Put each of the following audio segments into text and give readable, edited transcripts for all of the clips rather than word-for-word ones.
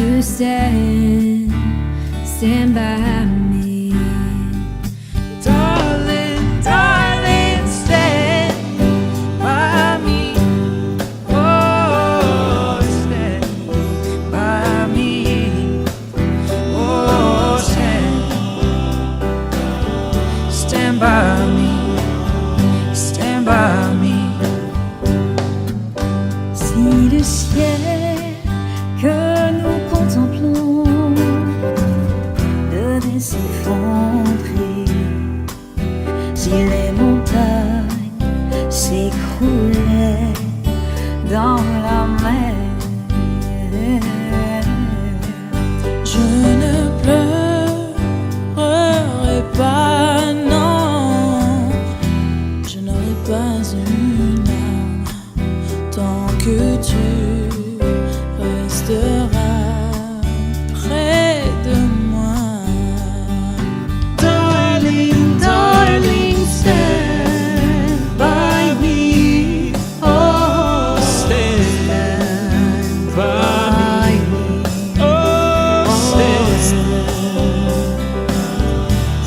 to stand by me. Darling, darling, stand by me. Oh, stand by me. Oh, stand by me. Stand by me. Si le ciel que nous contemplons devait s'effondrer, si les montagnes s'écroulaient dans la mer, Je ne pleurerai pas, non. Je n'aurai pas une larme tant que tu resteras près de moi. Darling, darling, stand by me. Oh, stand by me. Oh,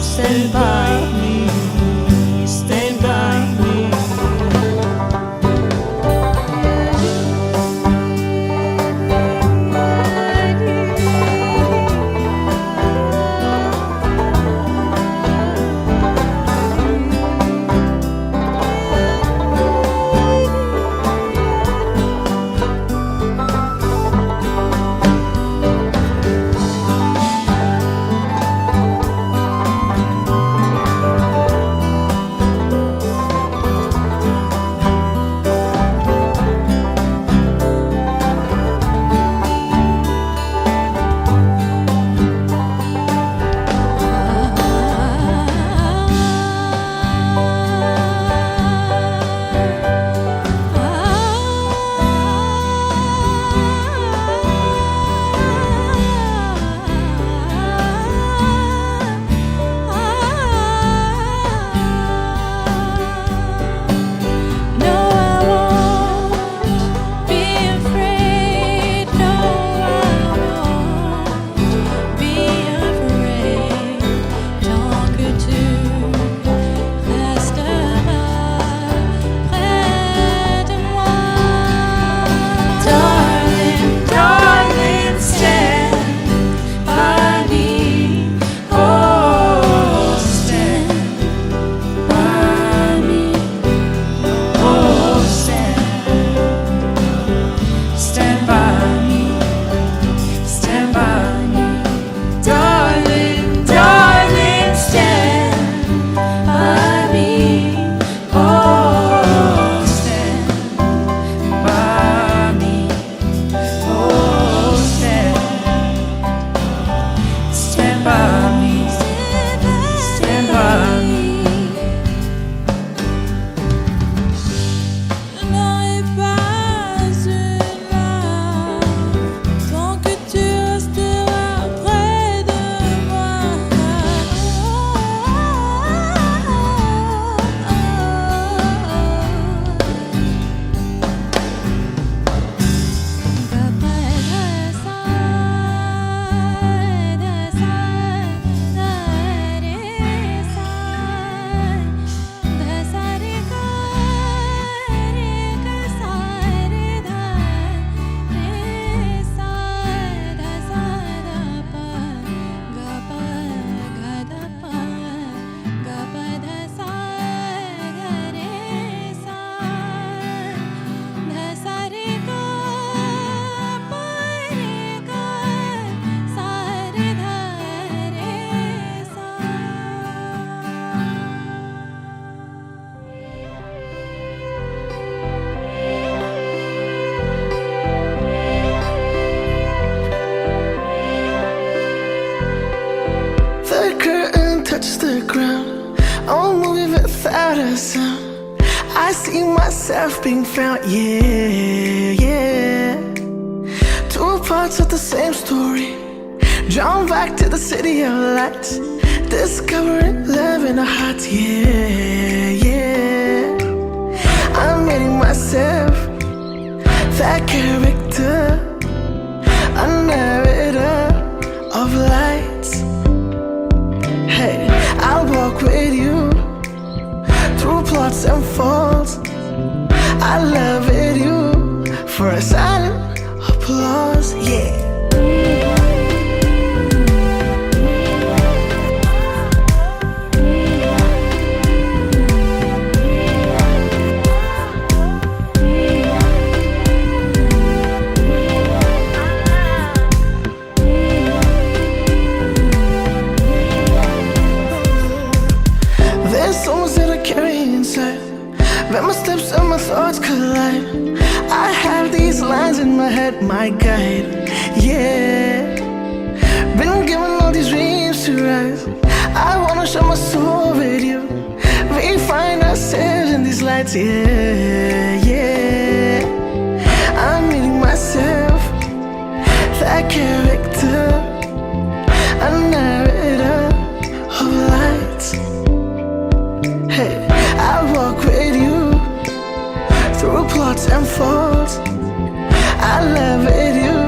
stand by me. Stand by me. Touch the ground, I'm moving without a sound. I see myself being found, yeah, yeah. Two parts of the same story, drawn back to the city of lights, discovering love in our hearts, yeah, yeah. I'm meeting myself, that character, I never plots and falls. I love it, you, for a silent applause, yeah. There's songs that I carry inside, where my steps and my thoughts collide. I have these lines in my head, my guide, yeah. Been given all these dreams to rise. I wanna share my soul with you. We find ourselves in these lights, yeah, yeah. I'm meeting myself, that character, a narrator of lights. Hey, I walk with you through plots and faults. I love it, you,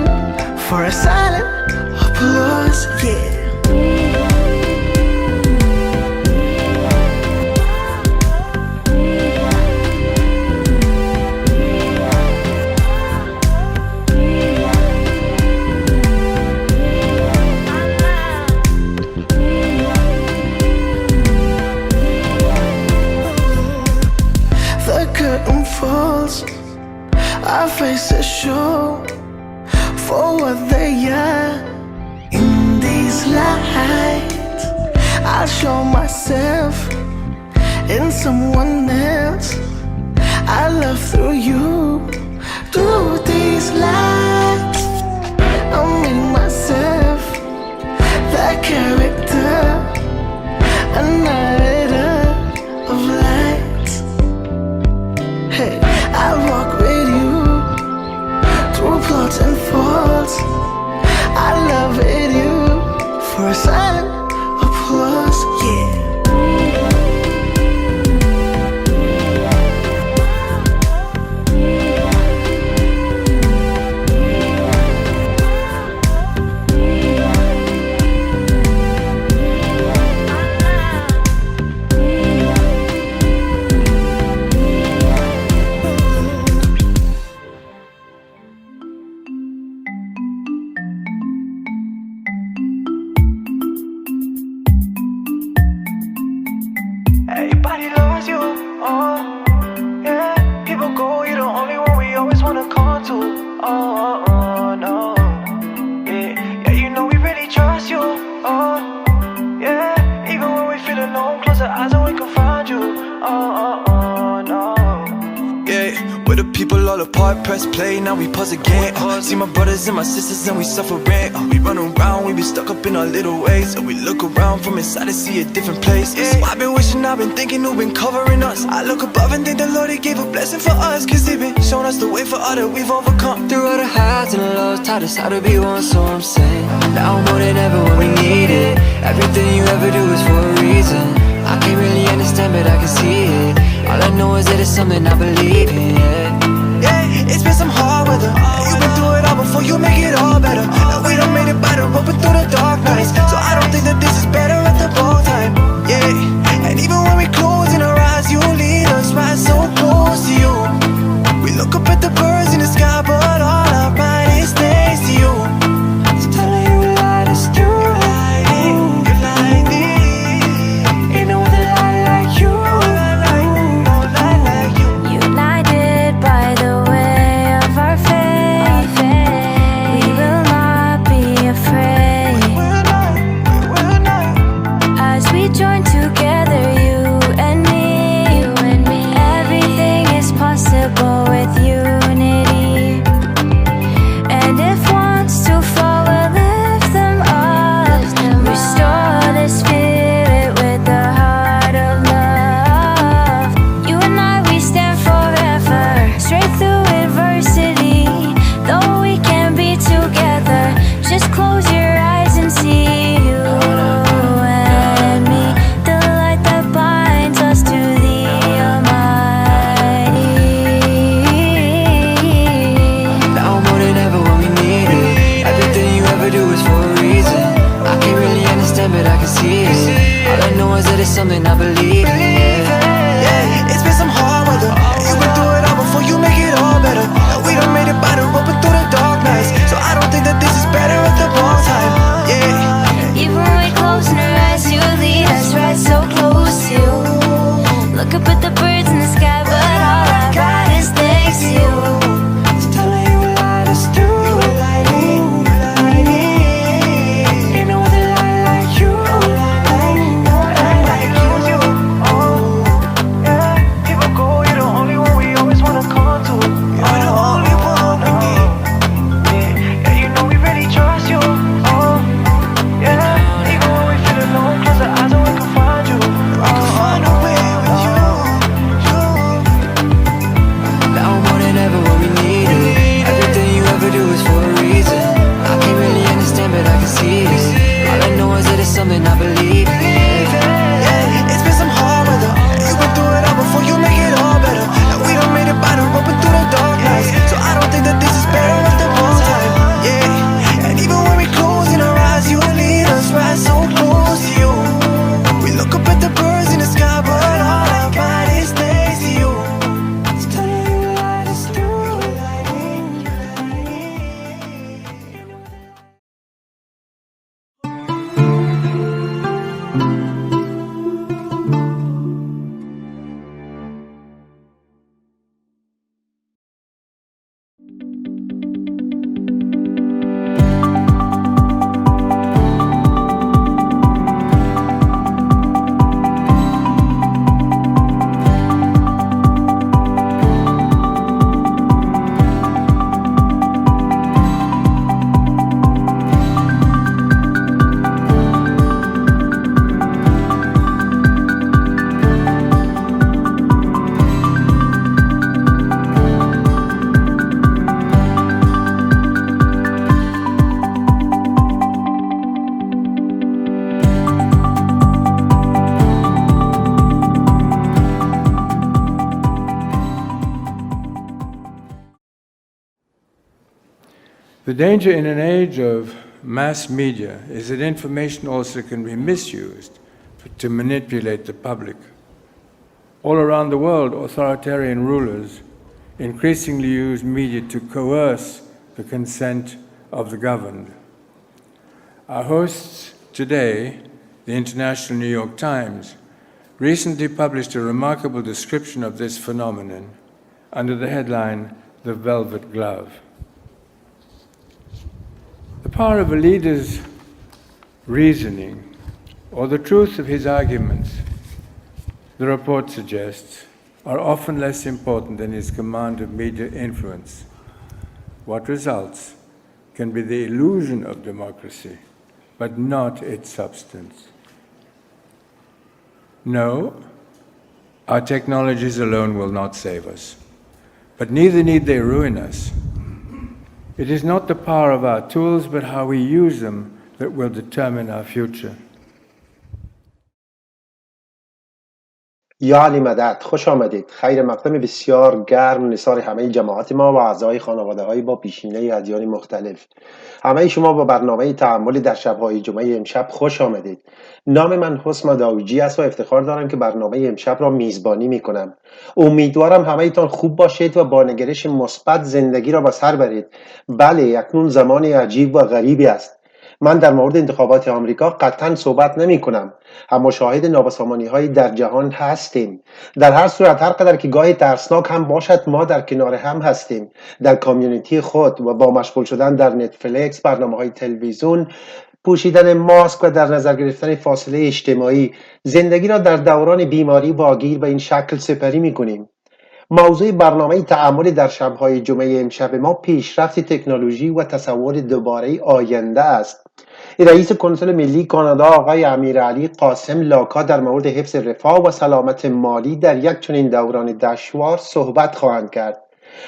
for a silent applause, yeah. The curtain falls, our faces show for what they are. In these lights, I'll show myself in someone else. I love through you, through these lights. I'm in myself, that character, a narrator of lights. Hey, I walk with you through plots and faults. I love it, you, for a silent applause, yeah. Everybody loves you, oh, yeah. People go, you're the only one we always wanna call to, no, yeah. Yeah, you know we really trust you, oh, yeah. Even when we feel alone, close our eyes and we can find you, no. Yeah, with the people all apart, press play, now we pause again. See my brothers and my sisters and we suffering. We run around, we be stuck up in our little ways. And we look around from inside to see a different place. So I've been wishing, I've been thinking who been covering us. I look above and think the Lord, He gave a blessing for us. Cause He been showing us the way for all that we've overcome. Through all the highs and the lows, taught us how to be one, so I'm saying now more than ever when we need it. Everything you ever do is for a reason. I can't really understand, but I can see it. All I know is that it's something I believe in, yeah, it's been some hard weather. You've been through it all before, you make it all better. And we done made it better, open through the dark nights. So I don't think that this is better at the both time, yeah. And even when we close in our eyes, you lead us right so close to you. We look up at the birds in the sky, but all our mind is next to you. So telling you a lie, it's true. You like me. Ain't no other lie like you. No lie like you. United by the way of our faith, we will not be afraid. We're not. As we join together, you and me, everything is possible with unity. And if one's to fall, we'll lift them up. Restore the spirit with the heart of love. You and I, we stand forever, straight through adversity. Though we can't be together, just close your eyes and see you and me, the light that binds us to the Almighty. now more than ever when we need it. Everything you ever do is for a reason. I can't really understand, but I can see it. All I know is that it's something I believe in, Yeah, it's been some something I believe in. Yeah, it's been some hard weather. You've been through it all before you make it all better. And we done made it by the roping through the dark nights. So I don't think that this is better at the wrong time. Yeah, and even when we closing our eyes, you lead us right so close to you. We look up at the birds in the sky, but all our bodies stays to you. It's telling you light us through. The danger in an age of mass media is that information also can be misused to manipulate the public. All around the world, authoritarian rulers increasingly use media to coerce the consent of the governed. Our hosts today, the International New York Times, recently published a remarkable description of this phenomenon under the headline, "The Velvet Glove." The power of a leader's reasoning or the truth of his arguments, the report suggests, are often less important than his command of media influence. What results can be the illusion of democracy, but not its substance. No, our technologies alone will not save us, but neither need they ruin us. It is not the power of our tools, but how we use them that will determine our future. یا علی مدد، خوش آمدید. خیر مقدم بسیار گرم نثار همه جماعت ما و اعضای خانواده‌های با پیشینه ادیان مختلف. همه شما با برنامه تأمل در شب‌های جمعه امشب خوش آمدید. نام من حسن داوودی است و افتخار دارم که برنامه امشب را میزبانی می‌کنم. امیدوارم همه‌تان خوب باشید و با نگرش مثبت زندگی را به سر برید. بله، اکنون زمان عجیب و غریبی است. من در مورد انتخابات آمریکا قطعا صحبت نمی کنم. هم مشاهد نابسامانی هایی در جهان هستیم. در هر صورت هر قدر که گاهی ترسناک هم باشد ما در کنار هم هستیم. در کامیونیتی خود و با مشغول شدن در نتفلیکس، برنامه های تلویزیون، پوشیدن ماسک و در نظر گرفتن فاصله اجتماعی زندگی را در دوران بیماری واگیر به این شکل سپری می کنیم. موضوع برنامه تأمل در شب‌های جمعه امشب ما پیشرفت تکنولوژی و تصور دوباره آینده است. رئیس کنسول ملی کانادا آقای امیرعلی قاسم لاکا در مورد حفظ رفاه و سلامت مالی در یک چنین دوران دشوار صحبت خواهند کرد.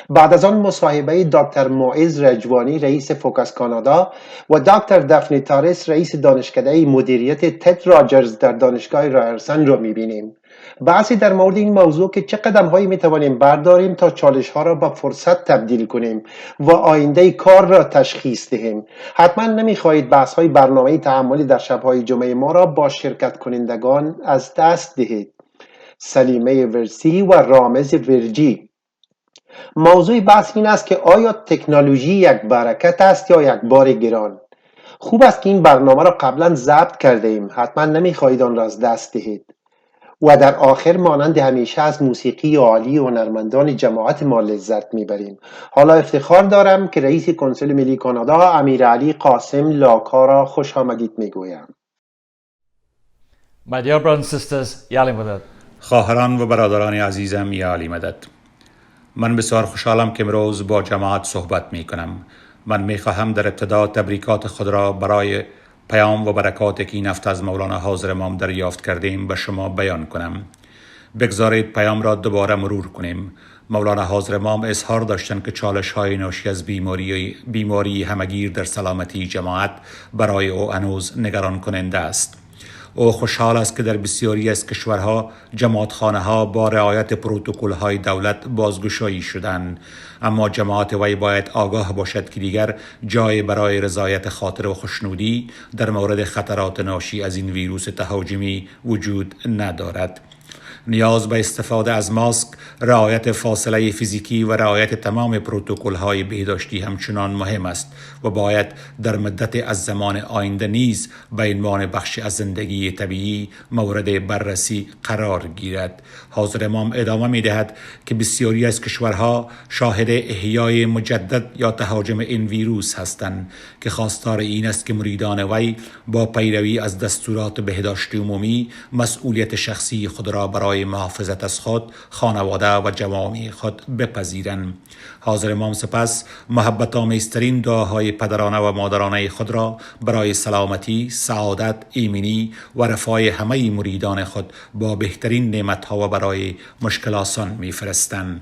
بعد از آن مصاحبه دکتر معز رجوانی رئیس فوکس کانادا و دکتر دفنی تارس رئیس دانشکده مدیریت تد راجرز در دانشگاه رایرسن را می‌بینیم. بحثی در مورد این موضوع که چه قدم‌هایی می‌توانیم برداریم تا چالش‌ها را به فرصت تبدیل کنیم و آینده کار را تشخیص دهیم. حتما نمی‌خواهید بحث‌های برنامه تأملی در شب‌های جمعه ما را با شرکت کنندگان از دست دهید. سلیمه ورسی و رامز ورجی. موضوع بحث این است که آیا تکنولوژی یک برکت است یا یک بار گران؟ خوب است که این برنامه را قبلا ضبط کرده ایم. حتما نمی‌خواهید آن را از دست دهید. و در آخر مانند همیشه از موسیقی عالی و هنرمندان جماعت ما لذت میبریم. حالا افتخار دارم که رئیس کنسول ملی کانادا امیرعلی قاسم لاکا را خوش آمدید میگویم. My dear brothers and sisters, یا علی مدد. خواهران و برادران عزیزم، یا علی مدد. من بسیار خوشحالم که امروز با جماعت صحبت می کنم. من می خواهم در ابتدا تبریکات خود را برای پیام و برکاتی که این هفته از مولانا حاضر امام دریافت کردیم به شما بیان کنم. بگذارید پیام را دوباره مرور کنیم. مولانا حاضر امام اظهار داشتند که چالش‌های ناشی از بیماری همگیر در سلامتی جماعت برای او هنوز نگران کننده است. او خوشحال است که در بسیاری از کشورها جماعتخانه ها با رعایت پروتکل های دولت بازگشایی شدند، اما جماعت وی باید آگاه باشد که دیگر جای برای رضایت خاطر و خوشنودی در مورد خطرات ناشی از این ویروس تهاجمی وجود ندارد. نیاز به استفاده از ماسک، رعایت فاصله فیزیکی و رعایت تمام پروتکل‌های بهداشتی همچنان مهم است و باید در مدت از زمان آینده نیز به عنوان بخشی از زندگی طبیعی مورد بررسی قرار گیرد. حاضر امام ادامه می‌دهد که بسیاری از کشورها شاهد احیای مجدد یا تهاجم این ویروس هستند که خواستار این است که مریدان وی با پیروی از دستورات بهداشت عمومی مسئولیت شخصی خود را برای محافظت از خود، خانواده و جوامع خود بپذیرند. حاضر امام سپس محبت آمیزترین دعاهای پدرانه و مادرانه خود را برای سلامتی، سعادت، ایمنی و رفاه همه مریدان خود با بهترین نعمتها و برای مشکل آسان می‌فرستند.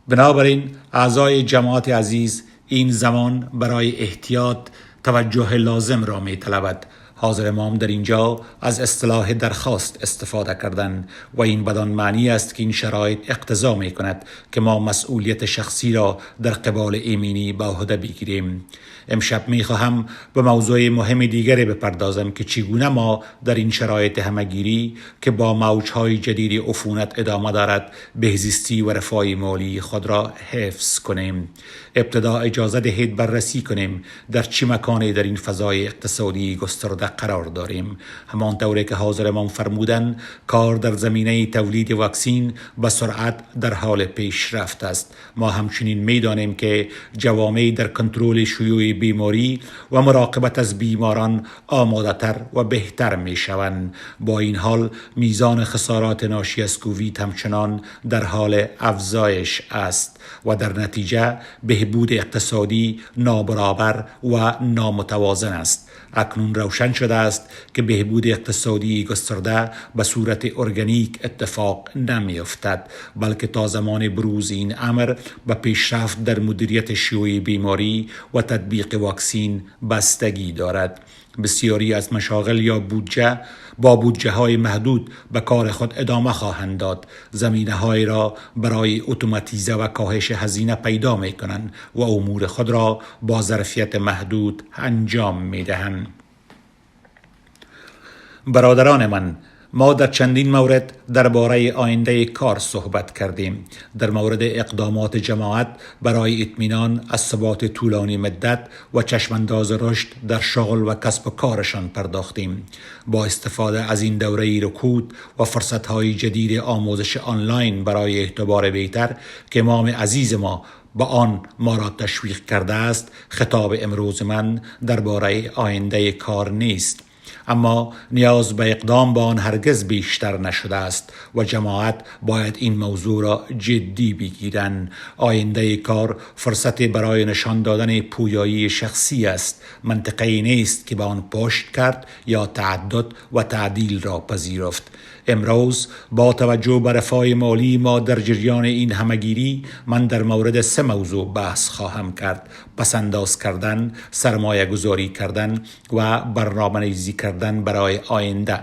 بنابراین اعضای جماعت عزیز این زمان برای احتیاط توجه لازم را می‌طلبد. حاضر امام در اینجا از اصطلاح درخواست استفاده کردند و این بدان معنی است که این شرایط اقتضا می کند که ما مسئولیت شخصی را در قبال ایمنی به عهده بگیریم. امشب می خواهم به موضوع مهم دیگری بپردازم که چگونه ما در این شرایط همگیری که با موجهای جدید عفونت ادامه دارد بهزیستی و رفاه مالی خود را حفظ کنیم. ابتدا اجازه دهید بررسی کنیم در چه مکانی در این فضای اقتصادی گسترده قرار داریم. همانطوری که حاضر امام فرمودند کار در زمینه تولید واکسین به سرعت در حال پیشرفت است. ما همچنین می‌دانیم که جوامع در کنترل شیوع بیماری و مراقبت از بیماران آماده‌تر و بهتر می‌شوند. با این حال میزان خسارات ناشی از کووید همچنان در حال افزایش است و در نتیجه بهبود اقتصادی نابرابر و نامتوازن است. اکنون روشن شده است که بهبود اقتصادی گسترده به صورت ارگانیک اتفاق نمی‌افتد، بلکه تا زمان بروز این امر به پیشرفت در مدیریت شیوع بیماری و تطبیق واکسین بستگی دارد. بسیاری از مشاغل یا بودجه های محدود به کار خود ادامه خواهند داد. زمینه های را برای اتوماتیزه و کاهش هزینه پیدا می کنند و امور خود را با ظرفیت محدود انجام می دهند. برادران من، ما در چندین مورد درباره آینده کار صحبت کردیم. در مورد اقدامات جماعت برای اطمینان از ثبات طولانی مدت و چشمانداز رشد در شغل و کسب و کارشان پرداختیم. با استفاده از این دوره رکود و فرصت‌های جدید آموزش آنلاین برای اعتبار بهتر که امام عزیز ما با آن ما را تشویق کرده است، خطاب امروز من درباره آینده کار نیست، اما نیاز به اقدام با آن هرگز بیشتر نشده است و جماعت باید این موضوع را جدی بگیرند. آینده کار فرصت برای نشان دادن پویایی شخصی است، منطقی نیست که به آن پشت کرد یا تعدد و تعدیل را پذیرفت. امروز با توجه به رفاه مالی ما در جریان این همگیری من در مورد 3 موضوع بحث خواهم کرد: پسنداز کردن، سرمایه گذاری کردن و برنامه‌ریزی کردن برای آینده.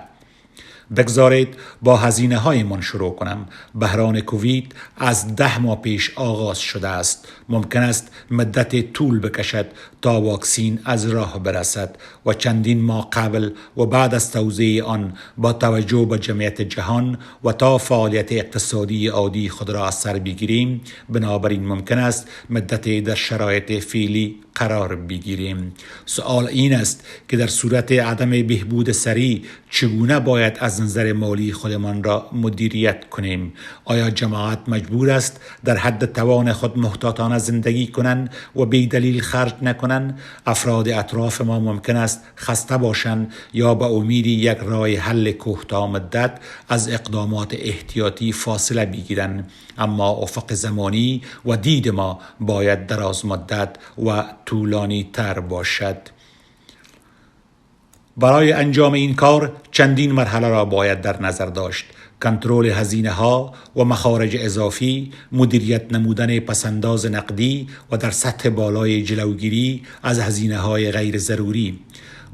بگذارید با هزینه های من شروع کنم. بحران کووید از 10 ماه پیش آغاز شده است. ممکن است مدت طول بکشد تا واکسین از راه برسد و چندین ماه قبل و بعد از توزیع آن با توجه به جمعیت جهان و تا فعالیت اقتصادی عادی خود را از سر بگیریم. بنابراین ممکن است مدت در شرایط فعلی قرار بگیریم. سوال این است که در صورت عدم بهبود سریع چگونه باید از نظر مالی خودمان را مدیریت کنیم؟ آیا جماعت مجبور است در حد توان خود محتاطانه زندگی کنند و بی دلیل خرج نکنند؟ افراد اطراف ما ممکن است خسته باشند یا به امید یک راه حل کوتاه مدت از اقدامات احتیاطی فاصله بگیرند، اما افق زمانی و دید ما باید دراز مدت و طولانی تر باشد. برای انجام این کار چندین مرحله را باید در نظر داشت: کنترل هزینه ها و مخارج اضافی، مدیریت نمودن پسنداز نقدی و در سطح بالای جلوگیری از هزینه های غیر ضروری.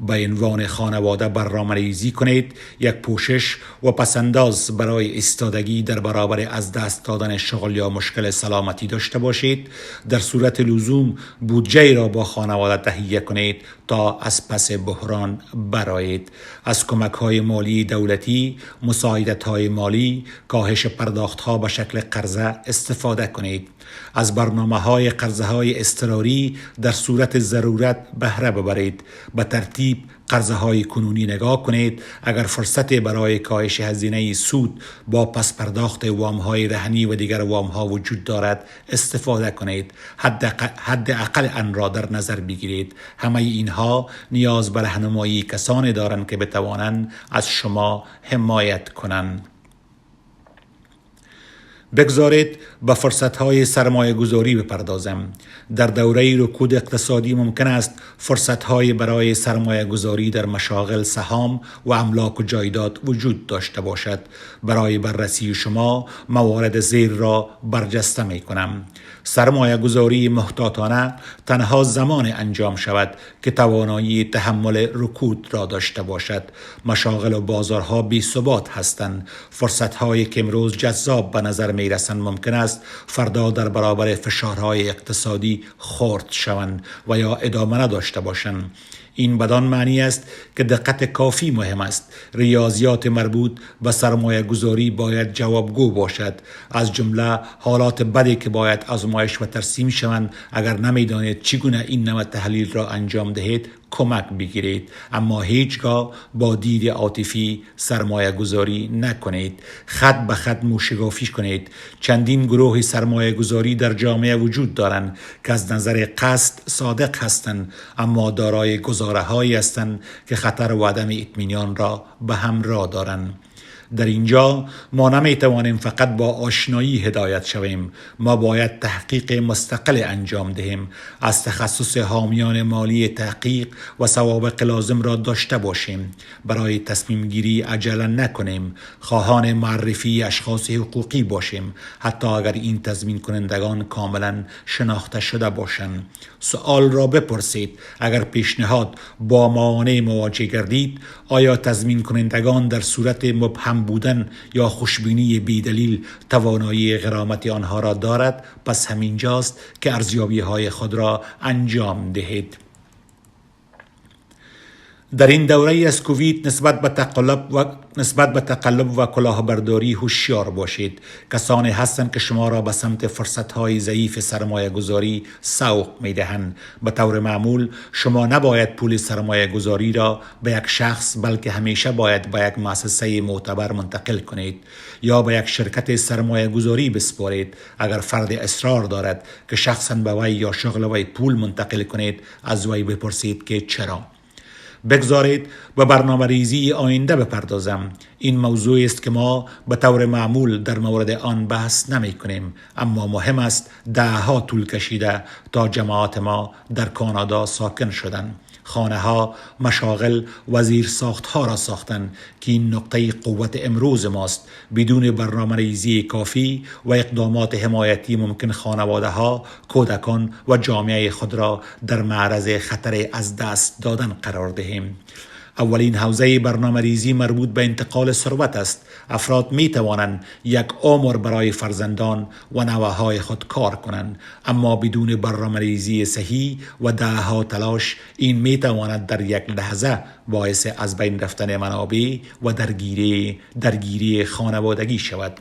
به عنوان خانواده برنامه‌ریزی کنید، یک پوشش و پسنداز برای ایستادگی در برابر از دست دادن شغل یا مشکل سلامتی داشته باشید. در صورت لزوم بودجه را با خانواده تهیه کنید تا از پس بحران برآیید. از کمک‌های مالی دولتی، مساعدت‌های مالی، کاهش پرداخت‌ها به شکل قرضه استفاده کنید. از برنامه‌های قرضه‌های اضطراری در صورت ضرورت بهره ببرید. به ترتیب قرضه‌های کنونی نگاه کنید. اگر فرصت برای کاهش هزینه سود با پس پرداخت وام‌های رهنی و دیگر وام‌ها وجود دارد استفاده کنید. حداقل آن را در نظر بگیرید. همه اینها نیاز به راهنمایی کسانی دارند که بتوانند از شما حمایت کنند. بگذارید به فرصت‌های سرمایه گذاری بپردازم. در دوره رکود اقتصادی ممکن است فرصت‌های برای سرمایه گذاری در مشاغل، سهام و املاک و جایداد وجود داشته باشد. برای بررسی شما موارد زیر را برجسته می کنم. سرمایه گذاری محتاطانه تنها زمان انجام شود که توانایی تحمل رکود را داشته باشد. مشاغل و بازارها بی ثبات هستند. فرصت‌هایی که امروز جذاب به نظر می رسند ممکن است فردا در برابر فشارهای اقتصادی خرد شوند و یا ادامه نداشته باشند. این بدان معنی است که دقت کافی مهم است. ریاضیات مربوط به سرمایه گذاری باید جوابگو باشد. از جمله حالات بدی که باید آزمایش و ترسیم شوند. اگر نمیدانید چگونه این نوع تحلیل را انجام دهید کمک بگیرید، اما هیچگاه با دید عاطفی سرمایه گذاری نکنید. خط به خط موشگافی کنید. چندین گروه سرمایه گذاری در جامعه وجود دارند که از نظر قصد صادق هستند، اما دارای گزاره هایی هستند که خطر و عدم اطمینان را به همراه دارند. در اینجا ما نمی توانیم فقط با آشنایی هدایت شویم. ما باید تحقیق مستقل انجام دهیم. از تخصص حامیان مالی تحقیق و سوابق لازم را داشته باشیم. برای تصمیم گیری عجله نکنیم. خواهان معرفی اشخاص حقوقی باشیم، حتی اگر این تضمین کنندگان کاملا شناخته شده باشند. سوال را بپرسید. اگر پیشنهاد با موانع مواجه گردید، آیا تضمین کنندگان در صورت مبهم بودن یا خوشبینی بیدلیل توانایی غرامت آنها را دارد؟ پس همینجاست که ارزیابی های خود را انجام دهید. در این دوره از کووید نسبت به تقلب و کلاهبرداری هوشیار باشید. کسانی هستند که شما را به سمت فرصت‌های ضعیف سرمایه گذاری سوق می‌دهند. به طور معمول شما نباید پول سرمایه گذاری را به یک شخص، بلکه همیشه باید به یک مؤسسه معتبر منتقل کنید یا به یک شرکت سرمایه گذاری بسپارید. اگر فرد اصرار دارد که شخصاً به وی یا شغل وی پول منتقل کنید، از وی بپرسید که چرا. بگذارید به برنامه ریزی آینده بپردازم. این موضوع است که ما به طور معمول در مورد آن بحث نمی کنیم، اما مهم است. دهها طول کشیده تا جماعت ما در کانادا ساکن شدند. خانه ها، مشاغل و زیرساخت ها را ساختند که این نقطه قوت امروز ماست. بدون برنامه ریزی کافی و اقدامات حمایتی ممکن خانواده ها، کودکان و جامعه خود را در معرض خطر از دست دادن قرار دهیم. اولین حوزه برنامه ریزی مربوط به انتقال ثروت است. افراد می توانند یک عمر برای فرزندان و نوه‌های خود کار کنند، اما بدون برنامه ریزی صحیح و دهها تلاش این می تواند در یک لحظه باعث از بین رفتن منابع و درگیری خانوادگی شود.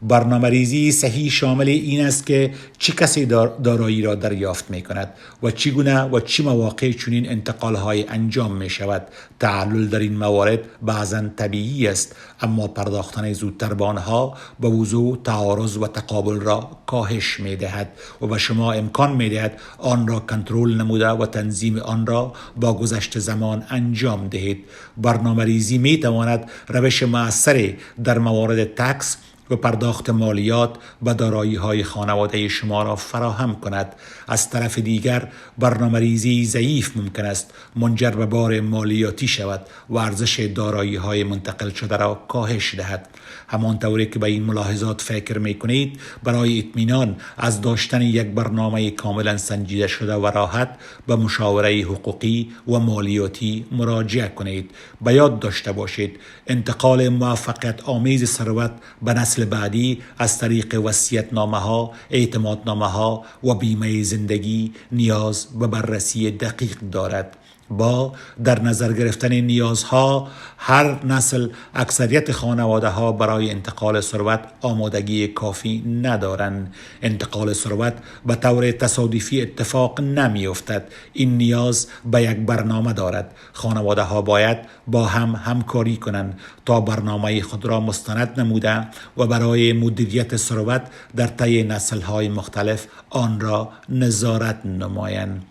برنامه ریزی صحیح شامل این است که چه کسی دارایی را دریافت می کند و چگونه و چه مواقع چنین انتقال‌های انجام می شود. تعلل در این موارد بعضاً طبیعی است، اما پرداختن زودتر به آنها به وضوح تعارض و تقابل را کاهش می دهد و به شما امکان می دهد آن را کنترل نموده و تنظیم آن را با گذشت زمان انجام دهید. برنامه ریزی می تواند روش مؤثری در موارد تکس و پرداخت مالیات و دارایی‌های خانواده شما را فراهم کند. از طرف دیگر برنامه‌ریزی ضعیف ممکن است منجر به بار مالیاتی شود و ارزش دارایی‌های منتقل شده را کاهش دهد. همانطوری که به این ملاحظات فکر می‌کنید، برای اطمینان از داشتن یک برنامه کاملا سنجیده شده و راحت به مشاوره حقوقی و مالیاتی مراجعه کنید. به یاد داشته باشید انتقال موفقیت آمیز ثروت به نسل بعدی از طریق وصیت‌نامه‌ها، اعتمادنامه‌ها و بیمه زندگی نیاز به بررسی دقیق دارد. با در نظر گرفتن نیازها هر نسل، اکثریت خانواده ها برای انتقال ثروت آمادگی کافی ندارند. انتقال ثروت به طور تصادفی اتفاق نمی افتد. این نیاز به یک برنامه دارد. خانواده ها باید با هم همکاری کنند تا برنامه خود را مستند نموده و برای مدیریت ثروت در طی نسل های مختلف آن را نظارت نمایند.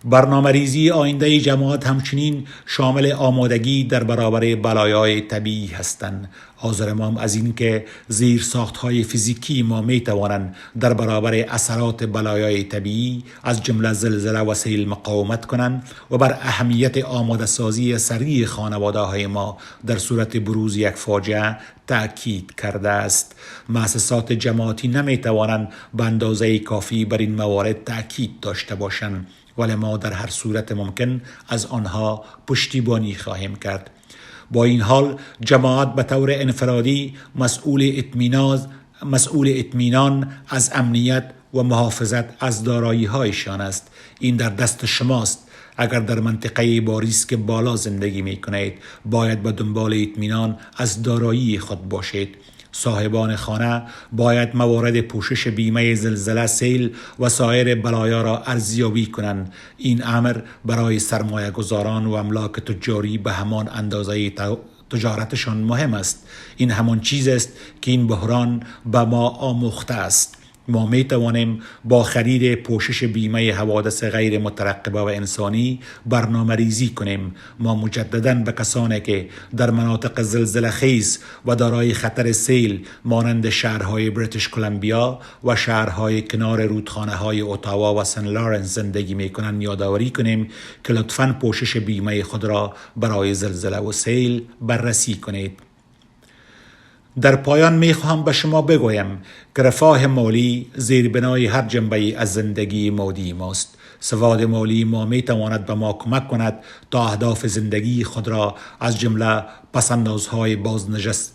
برنامه ریزی آینده جماعت همچنین شامل آمادگی در برابر بلایای طبیعی هستند. حاضر امام از این که زیر ساختهای فیزیکی ما می توانند در برابر اثرات بلایای طبیعی از جمله زلزله و سیل مقاومت کنند و بر اهمیت آماده سازی سریع خانواده های ما در صورت بروز یک فاجعه تأکید کرده است. مؤسسات جماعتی نمی توانند به اندازه کافی بر این موارد تأکید داشته باشند، ولی ما در هر صورت ممکن از آنها پشتیبانی خواهیم کرد. با این حال جماعت به طور انفرادی مسئول اطمینان از امنیت و محافظت از دارایی‌هایشان است. این در دست شماست. اگر در منطقه با ریسک بالا زندگی می کنید، باید به دنبال اطمینان از دارایی خود باشید. صاحبان خانه باید موارد پوشش بیمه زلزله، سیل و سایر بلایا را ارزیابی کنند. این امر برای سرمایه گذاران و املاک تجاری به همان اندازه تجارتشان مهم است. این همان چیز است که این بحران به ما آموخته است. ما می توانیم با خرید پوشش بیمه حوادث غیر مترقبه و انسانی برنامه ریزی کنیم. ما مجدداً به کسانی که در مناطق زلزله خیز و دارای خطر سیل مانند شهرهای بریتیش کلمبیا و شهرهای کنار رودخانه های اتاوا و سن لارنس زندگی می کنند یادآوری کنیم که لطفاً پوشش بیمه خود را برای زلزله و سیل بررسی کنید. در پایان می خواهم به شما بگویم که رفاه مالی زیربنای هر جنبه از زندگی مادی ماست. سواد مالی ما می تواند به ما کمک کند تا اهداف زندگی خود را از جمله پس‌اندازهای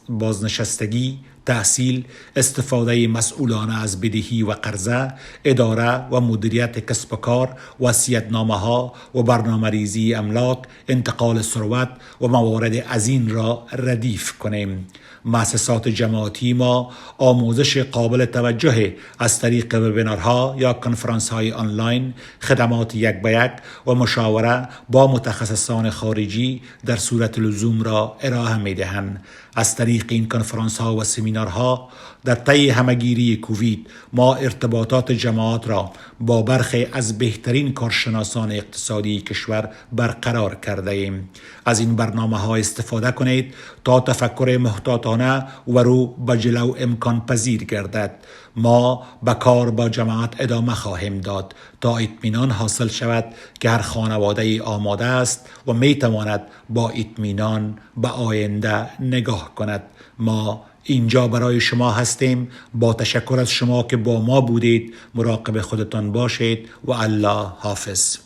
بازنشستگی، تحصیل، استفاده مسئولانه از بدهی و قرضه، اداره و مدیریت کسب و کار، وصیت‌نامه‌ها و برنامه‌ریزی املاک، انتقال ثروت و موارد از این را ردیف کنیم. مؤسسات جماعتی ما آموزش قابل توجه از طریق وبینارها یا کنفرانس‌های آنلاین، خدمات یک به یک و مشاوره با متخصصان خارجی در صورت لزوم را ارائه می‌دهند. از طریق این کنفرانس‌ها و سمینارها در طی همه‌گیری کووید ما ارتباطات جماعت را با برخی از بهترین کارشناسان اقتصادی کشور برقرار کرده ایم. از این برنامه‌ها استفاده کنید تا تفکر محتاطانه و رو به جلو امکان پذیر گردد. ما به کار با جماعت ادامه خواهیم داد تا اطمینان حاصل شود که هر خانواده آماده است و می تواند با اطمینان به آینده نگاه کند. ما اینجا برای شما هستیم. با تشکر از شما که با ما بودید. مراقب خودتان باشید و الله حافظ.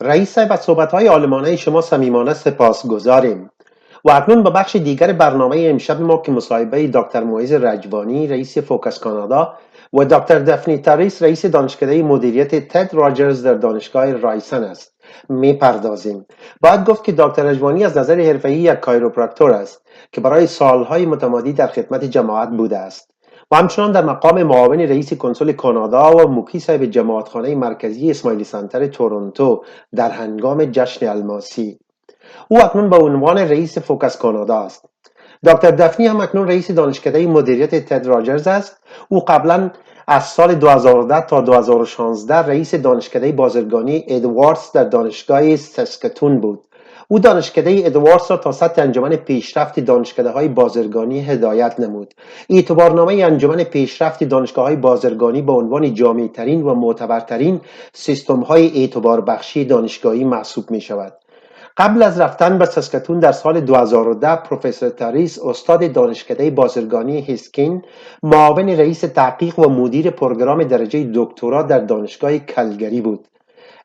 رئیس صاحب، از صحبت‌های عالمانه شما صمیمانه سپاسگزاریم. و اکنون به بخش دیگر برنامه امشب ما که مصاحبه دکتر معیز رجوانی رئیس فوکس کانادا و دکتر دفنی تاریس رئیس دانشکده مدیریت تد راجرز در دانشگاه رایسن است میپردازیم. باید گفت که دکتر رجوانی از نظر حرفه‌ای یک کایروپراکتور است که برای سالهای متمادی در خدمت جماعت بوده است و همچنان در مقام معاون رئیس کنسول کانادا و موکی صاحب جماعتخانه مرکزی اسماعیلی سنتر تورنتو در هنگام جشن الماسی. او اکنون به عنوان رئیس فوکس کانادا است. دکتر دفنی هم اکنون رئیس دانشکده مدیریت تد راجرز است. او قبلا از سال 2010 تا 2016 رئیس دانشکده بازرگانی ادواردز در دانشگاه ساسکاتون بود او دانشکده ادواردز را تا سطح انجمن پیشرفت دانشکده‌های بازرگانی هدایت نمود. اعتبارنامه انجمن پیشرفت دانشگاه‌های بازرگانی به عنوان جامع‌ترین و معتبرترین سیستم‌های اعتباربخشی دانشگاهی محسوب می‌شود. قبل از رفتن به ساسکاتون در سال 2010 پروفسور تاریس استاد دانشکده بازرگانی هیسکین معاون رئیس تحقیق و مدیر پروگرام درجه دکترا در دانشگاه کلگری بود.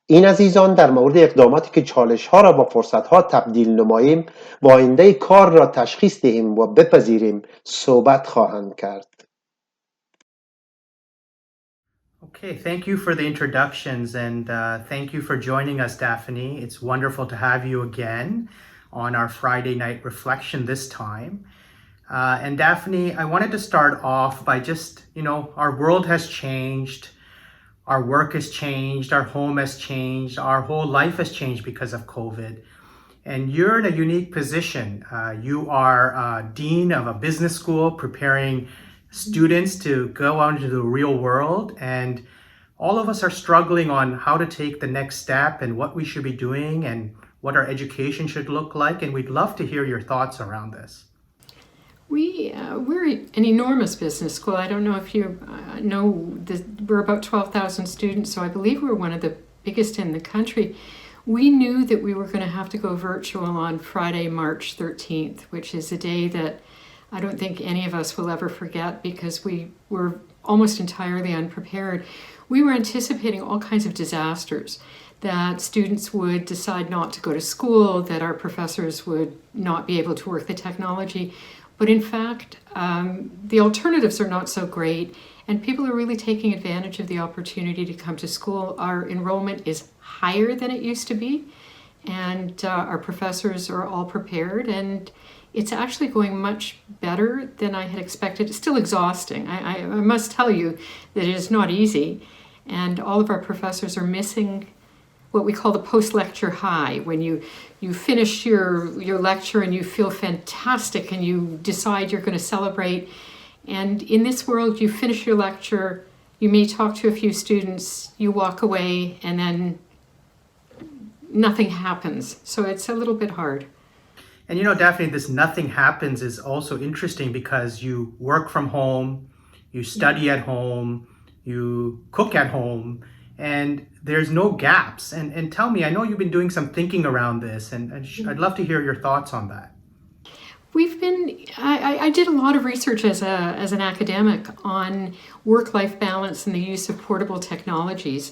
این عزیزان در مورد اقداماتی که چالش‌ها را با فرصت‌ها تبدیل نماییم و آینده کار را تشخیص دهیم و بپذیریم صحبت خواهند کرد. Okay, thank you for the introductions and thank you for joining us, Daphne. It's wonderful to have you again on our Friday night reflection this time. And Daphne, I wanted to start off by just, our world has changed, our work has changed, our home has changed, our whole life has changed because of COVID. And you're in a unique position. You are dean of a business school preparing students to go out into the real world, and all of us are struggling on how to take the next step and what we should be doing and what our education should look like, and we'd love to hear your thoughts around this. We're an enormous business school. I don't know if you know, we're about 12,000 students, so I believe we're one of the biggest in the country. We knew that we were going to have to go virtual on Friday, March 13th, which is a day that I don't think any of us will ever forget because we were almost entirely unprepared. We were anticipating all kinds of disasters, that students would decide not to go to school, that our professors would not be able to work the technology. But in fact, the alternatives are not so great, and people are really taking advantage of the opportunity to come to school. Our enrollment is higher than it used to be, and our professors are all prepared, and it's actually going much better than I had expected. It's still exhausting. I must tell you that it is not easy, and all of our professors are missing what we call the post-lecture high, when you finish your lecture and you feel fantastic and you decide you're going to celebrate. And in this world, you finish your lecture, you may talk to a few students, you walk away, and then nothing happens. So it's a little bit hard. And Daphne, this nothing happens is also interesting because you work from home, you study at home, you cook at home, and there's no gaps. And tell me, I know you've been doing some thinking around this, and I'd love to hear your thoughts on that. I did a lot of research as an academic on work-life balance and the use of portable technologies.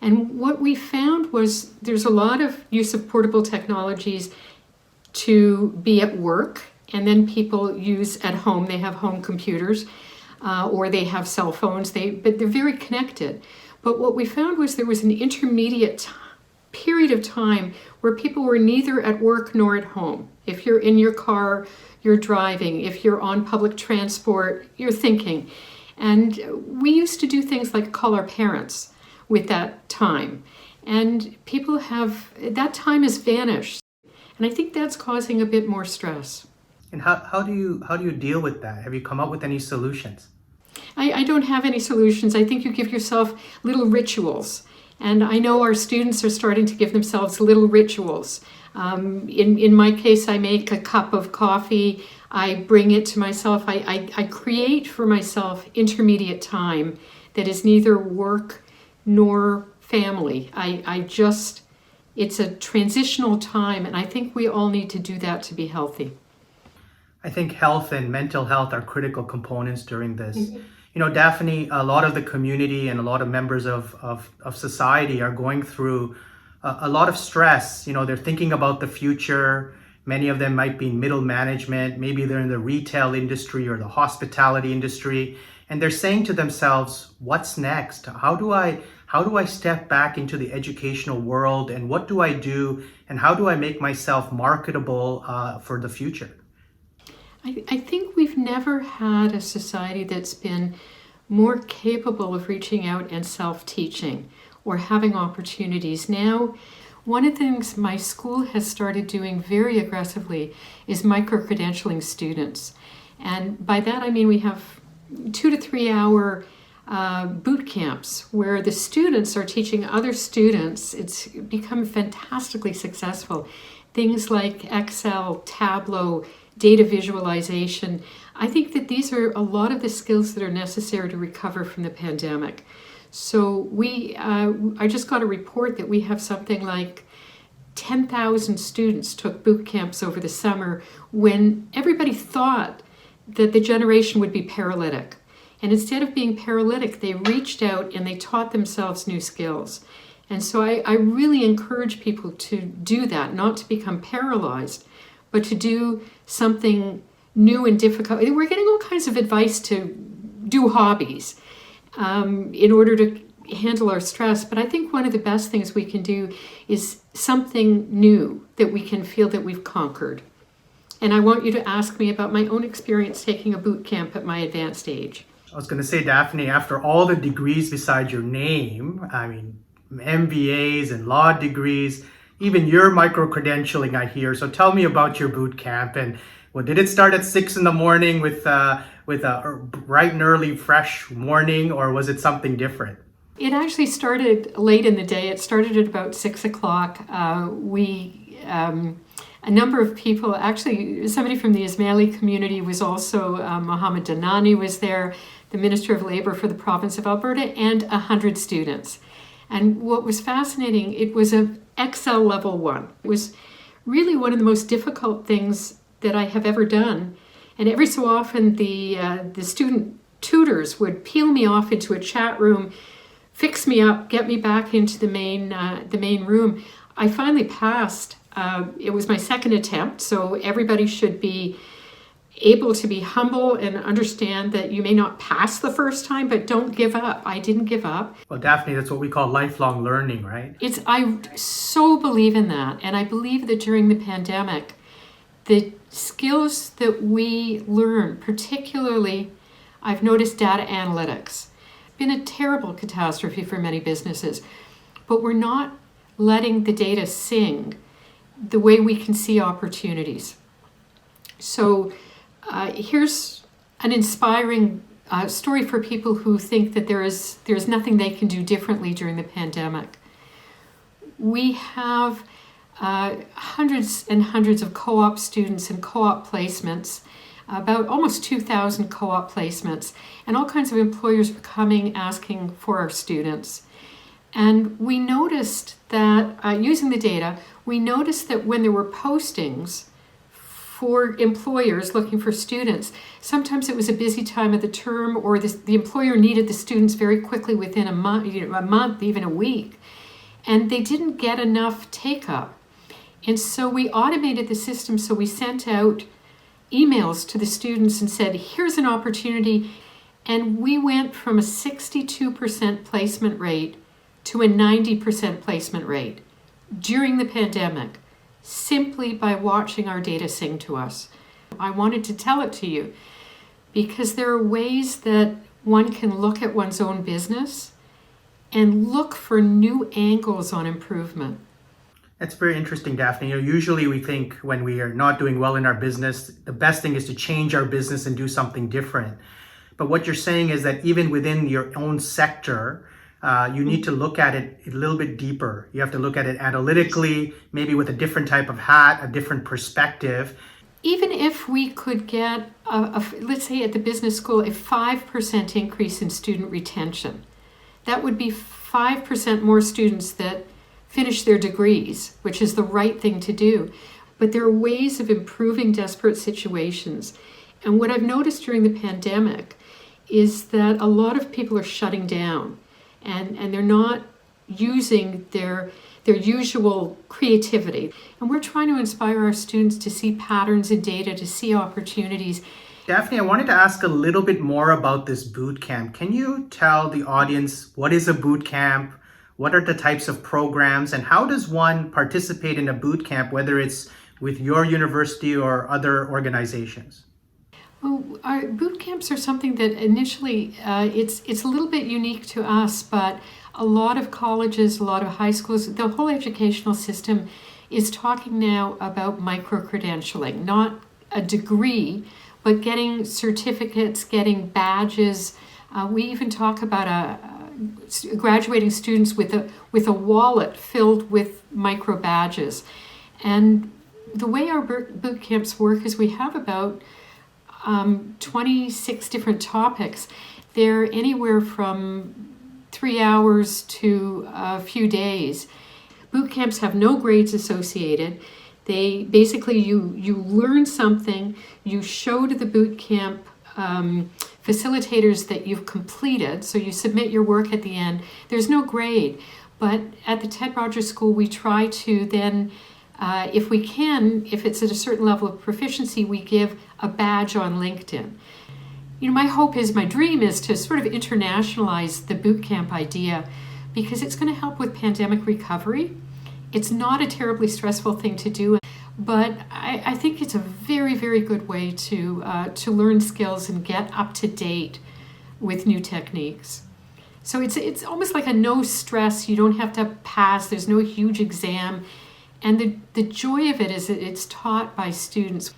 And what we found was there's a lot of use of portable technologies to be at work, and then people use at home. They have home computers or they have cell phones, but they're very connected. But what we found was there was an intermediate period of time where people were neither at work nor at home. If you're in your car, you're driving. If you're on public transport, you're thinking. And we used to do things like call our parents with that time. And that time has vanished. And I think that's causing a bit more stress. And how do you deal with that? Have you come up with any solutions? I don't have any solutions. I think you give yourself little rituals. And I know our students are starting to give themselves little rituals. In my case, I make a cup of coffee. I bring it to myself. I create for myself intermediate time that is neither work nor family. It's a transitional time, and I think we all need to do that to be healthy. I think health and mental health are critical components during this. Daphne, a lot of the community and a lot of members of society are going through a lot of stress. They're thinking about the future. Many of them might be in middle management. Maybe they're in the retail industry or the hospitality industry. And they're saying to themselves, what's next? How do I step back into the educational world? And what do I do? And how do I make myself marketable for the future? I think we've never had a society that's been more capable of reaching out and self-teaching or having opportunities. Now, one of the things my school has started doing very aggressively is micro-credentialing students. And by that I mean we have 2 to 3 hour boot camps where the students are teaching other students. It's become fantastically successful. things like Excel, Tableau, data visualization. I think that these are a lot of the skills that are necessary to recover from the pandemic. So I just got a report that we have something like 10,000 students took boot camps over the summer when everybody thought that the generation would be paralytic. And instead of being paralytic, they reached out and they taught themselves new skills. And so I really encourage people to do that, not to become paralyzed, but to do something new and difficult. We're getting all kinds of advice to do hobbies in order to handle our stress. But I think one of the best things we can do is something new that we can feel that we've conquered. And I want you to ask me about my own experience taking a boot camp at my advanced age. I was going to say, Daphne, after all the degrees beside your name, I mean, MBAs and law degrees, even your micro-credentialing, I hear. So tell me about your boot camp. And well, did it start at 6 in the morning with a bright and early, fresh morning, or was it something different? It actually started late in the day. It started at about 6 o'clock. A number of people, actually somebody from the Ismaili community was also, Mohammed Danani was there, the Minister of Labour for the province of Alberta, and 100 students. And what was fascinating, it was an Excel level 1. It was really one of the most difficult things that I have ever done. And every so often the student tutors would peel me off into a chat room, fix me up, get me back into the main room. I finally passed. It was my second attempt, so everybody should be able to be humble and understand that you may not pass the first time, but don't give up. I didn't give up. Well, Daphne, that's what we call lifelong learning, right? I so believe in that, and I believe that during the pandemic, the skills that we learn, particularly, I've noticed data analytics. It's been a terrible catastrophe for many businesses, but we're not letting the data sing the way we can see opportunities. So here's an inspiring story for people who think that there's nothing they can do differently during the pandemic. We have hundreds and hundreds of co-op students and co-op placements, about almost 2,000 co-op placements, and all kinds of employers were coming asking for our students. And we noticed that, using the data, we noticed that when there were postings for employers looking for students, sometimes it was a busy time of the term, or the employer needed the students very quickly within a month, even a week, and they didn't get enough take-up. And so we automated the system, so we sent out emails to the students and said, here's an opportunity. And we went from a 62% placement rate to a 90% placement rate during the pandemic, simply by watching our data sing to us. I wanted to tell it to you because there are ways that one can look at one's own business and look for new angles on improvement. That's very interesting, Daphne. Usually we think when we are not doing well in our business, the best thing is to change our business and do something different. But what you're saying is that even within your own sector, you need to look at it a little bit deeper. You have to look at it analytically, maybe with a different type of hat, a different perspective. Even if we could get, let's say at the business school, a 5% increase in student retention, that would be 5% more students that finish their degrees, which is the right thing to do. But there are ways of improving desperate situations. And what I've noticed during the pandemic is that a lot of people are shutting down and they're not using their usual creativity. And we're trying to inspire our students to see patterns in data, to see opportunities. Daphne, I wanted to ask a little bit more about this boot camp. Can you tell the audience what is a boot camp? What are the types of programs, and how does one participate in a boot camp, whether it's with your university or other organizations? Well, our boot camps are something that initially, it's a little bit unique to us, but a lot of colleges, a lot of high schools, the whole educational system is talking now about micro-credentialing, not a degree, but getting certificates, getting badges. We even talk about graduating students with a wallet filled with micro badges. And The way our boot camps work is we have about 26 different topics. They're anywhere from 3 hours to a few days. Boot camps have no grades associated. They basically, you learn something, you show to the boot camp facilitators that you've completed, so you submit your work at the end. There's no grade, but at the Ted Rogers School we try to then, if we can, if it's at a certain level of proficiency, we give a badge on LinkedIn. You know, my dream is to sort of internationalize the boot camp idea, because it's going to help with pandemic recovery. It's not a terribly stressful thing to do, but I think it's a very, very good way to learn skills and get up to date with new techniques. So it's almost like a no stress. You don't have to pass. There's no huge exam, and the joy of it is that it's taught by students.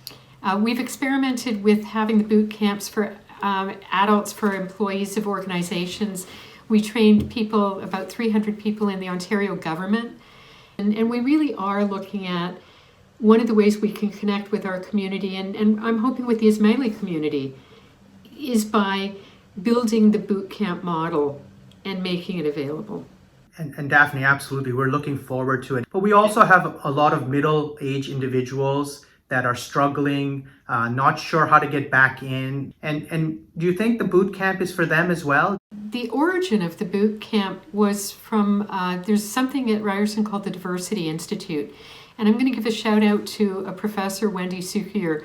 We've experimented with having the boot camps for adults, for employees of organizations. We trained people, about 300 people in the Ontario government. And we really are looking at one of the ways we can connect with our community, and I'm hoping with the Ismaili community, is by building the boot camp model and making it available. And Daphne, absolutely, we're looking forward to it. But we also have a lot of middle-aged individuals that are struggling, not sure how to get back in. And do you think the boot camp is for them as well? The origin of the boot camp was from, there's something at Ryerson called the Diversity Institute. And I'm going to give a shout out to a professor, Wendy Sukier,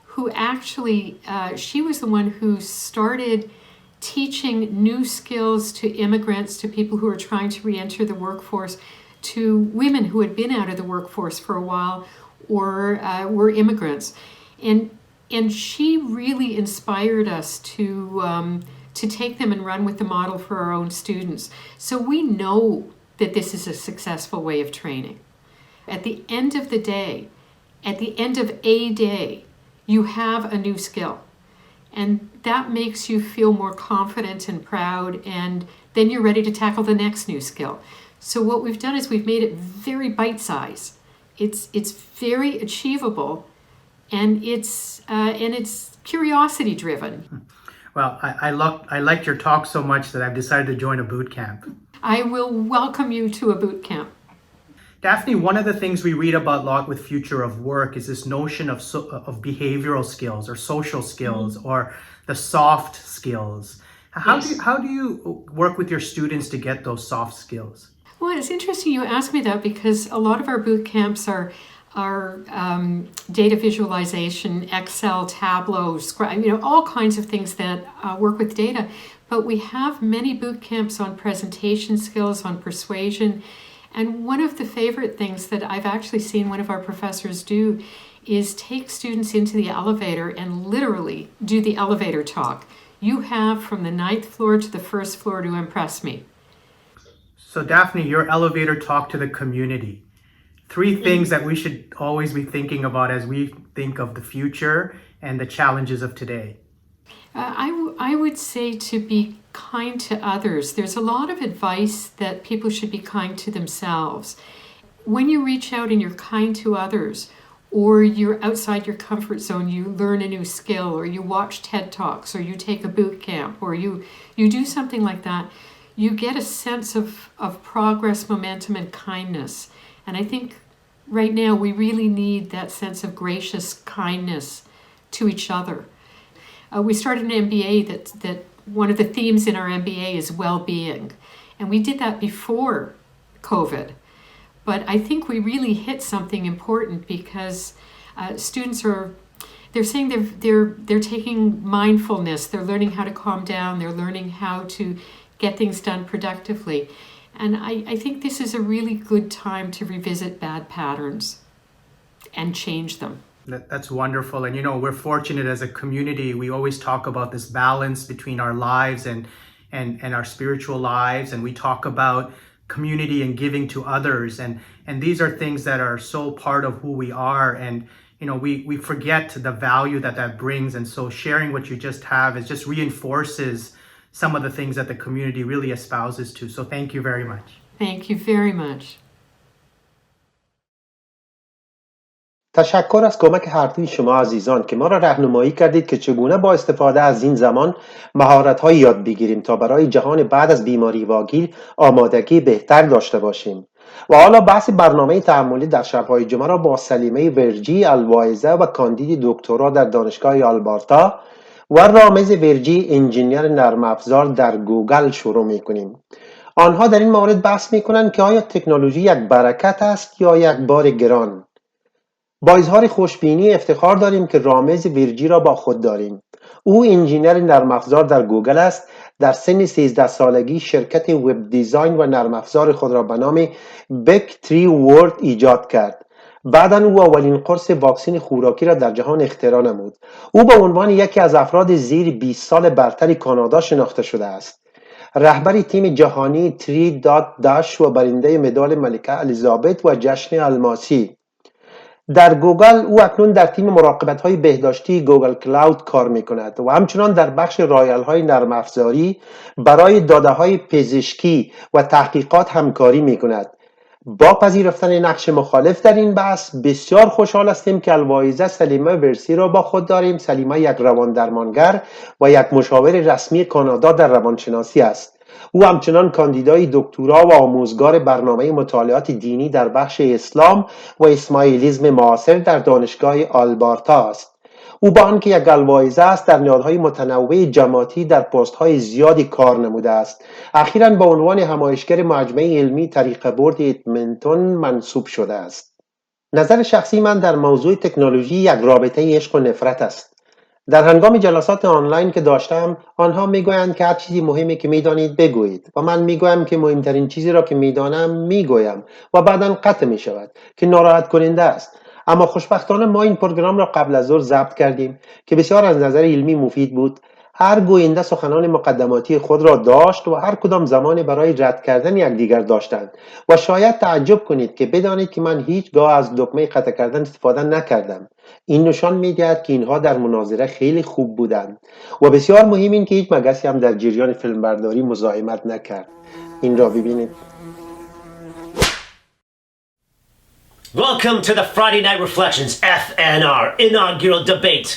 who actually, she was the one who started teaching new skills to immigrants, to people who are trying to re-enter the workforce, to women who had been out of the workforce for a while or were immigrants. And she really inspired us to take them and run with the model for our own students. So we know that this is a successful way of training. At the end of the day, at the end of a day, you have a new skill. And that makes you feel more confident and proud, and then you're ready to tackle the next new skill. So what we've done is we've made it very bite-sized. It's very achievable, and it's curiosity driven. Well, I liked your talk so much that I've decided to join a boot camp. I will welcome you to a boot camp. Daphne, one of the things we read about a lot with Future of Work is this notion of behavioral skills or social skills or the soft skills. How do you work with your students to get those soft skills? Well, it's interesting you ask me that, because a lot of our boot camps are data visualization, Excel, Tableau, all kinds of things that work with data. But we have many boot camps on presentation skills, on persuasion. And one of the favorite things that I've actually seen one of our professors do is take students into the elevator and literally do the elevator talk. You have from the 9th floor to the 1st floor to impress me. So Daphne, your elevator talk to the community. 3 things that we should always be thinking about as we think of the future and the challenges of today. I would say to be kind to others. There's a lot of advice that people should be kind to themselves. When you reach out and you're kind to others, or you're outside your comfort zone, you learn a new skill, or you watch TED Talks, or you take a boot camp, or you do something like that, you get a sense of progress, momentum, and kindness. And I think right now we really need that sense of gracious kindness to each other. We started an MBA that one of the themes in our MBA is well-being. And we did that before COVID. But I think we really hit something important, because students they're saying they're taking mindfulness, they're learning how to calm down, they're learning how to get things done productively. And I think this is a really good time to revisit bad patterns and change them. That's wonderful. And we're fortunate as a community. We always talk about this balance between our lives and our spiritual lives. And we talk about community and giving to others. And these are things that are so part of who we are. And, we forget the value that brings. And so sharing what you just have is just reinforces some of the things that the community really espouses to. So thank you very much. Thank you very much. تشکر از کمک هر دوی شما عزیزان که ما را راهنمایی کردید که چگونه با استفاده از این زمان مهارت‌هایی یاد بگیریم تا برای جهان بعد از بیماری واگیر آمادگی بهتر داشته باشیم. و حالا بحث برنامه تأملی در شب‌های جمعه را با سلیمه ورجی الواعظه و کاندید دکترا در دانشگاه آلبرتا و رامز ورجی انجینیر نرم افزار در گوگل شروع می‌کنیم. آنها در این مورد بحث می‌کنند که آیا تکنولوژی یک برکت است یا یک بار گران. با اظهار خوشبینی افتخار داریم که رامز ویرجی را با خود داریم. او انجینر نرم افزار در گوگل است. در سن 13 سالگی شرکت وب دیزاین و نرم افزار خود را به نام بک تری ورد ایجاد کرد. بعدا او اولین قرص واکسن خوراکی را در جهان اختراع نمود. او به عنوان یکی از افراد زیر 20 سال برتر کانادا شناخته شده است. رهبر تیم جهانی تری دات داش و برنده مدال ملکه الیزابت و جشن الماسی. در گوگل او اکنون در تیم مراقبت های بهداشتی گوگل کلاود کار می کند و همچنان در بخش رایل های نرم افزاری برای داده های پزشکی و تحقیقات همکاری می کند. با پذیرفتن نقش مخالف در این بحث بسیار خوشحال هستیم که الواعظه سلیمه ورسی را با خود داریم. سلیمه یک روان درمانگر و یک مشاور رسمی کانادا در روانشناسی است. او همچنان کاندیدای دکترا و آموزگار برنامه مطالعات دینی در بخش اسلام و اسماعیلیسم معاصر در دانشگاه آلبرتا است. او با آنکه یک الواعظه است در نهادهای متنوع جماعتی در پست‌های زیادی کار نموده است. اخیراً به عنوان همایشگر مجمع علمی طریق برد ادمنتون منصوب شده است. نظر شخصی من در موضوع تکنولوژی یک رابطه عشق و نفرت است. در هنگام جلسات آنلاین که داشتم آنها میگویند که هر چیزی مهمی که میدانید بگویید و من میگویم که مهمترین چیزی را که میدانم میگویم و بعدا قطع میشود که ناراحت کننده است. اما خوشبختانه ما این پروگرام را قبل از ظهر ضبط کردیم که بسیار از نظر علمی مفید بود. هر گوینده سخنان مقدماتی خود را داشت و هر کدام زمانی برای رد کردن یکدیگر داشتند و شاید تعجب کنید که بدانید که من هیچگاه از دکمه قطع کردن استفاده نکردم. این نشان می‌دهد که اینها در مناظره خیلی خوب بودند و بسیار مهم این که هیچ مگسی هم در جریان فیلمبرداری مزاحمت نکرد. این را ببینید. Welcome to the Friday Night Reflections FNR inaugural debate.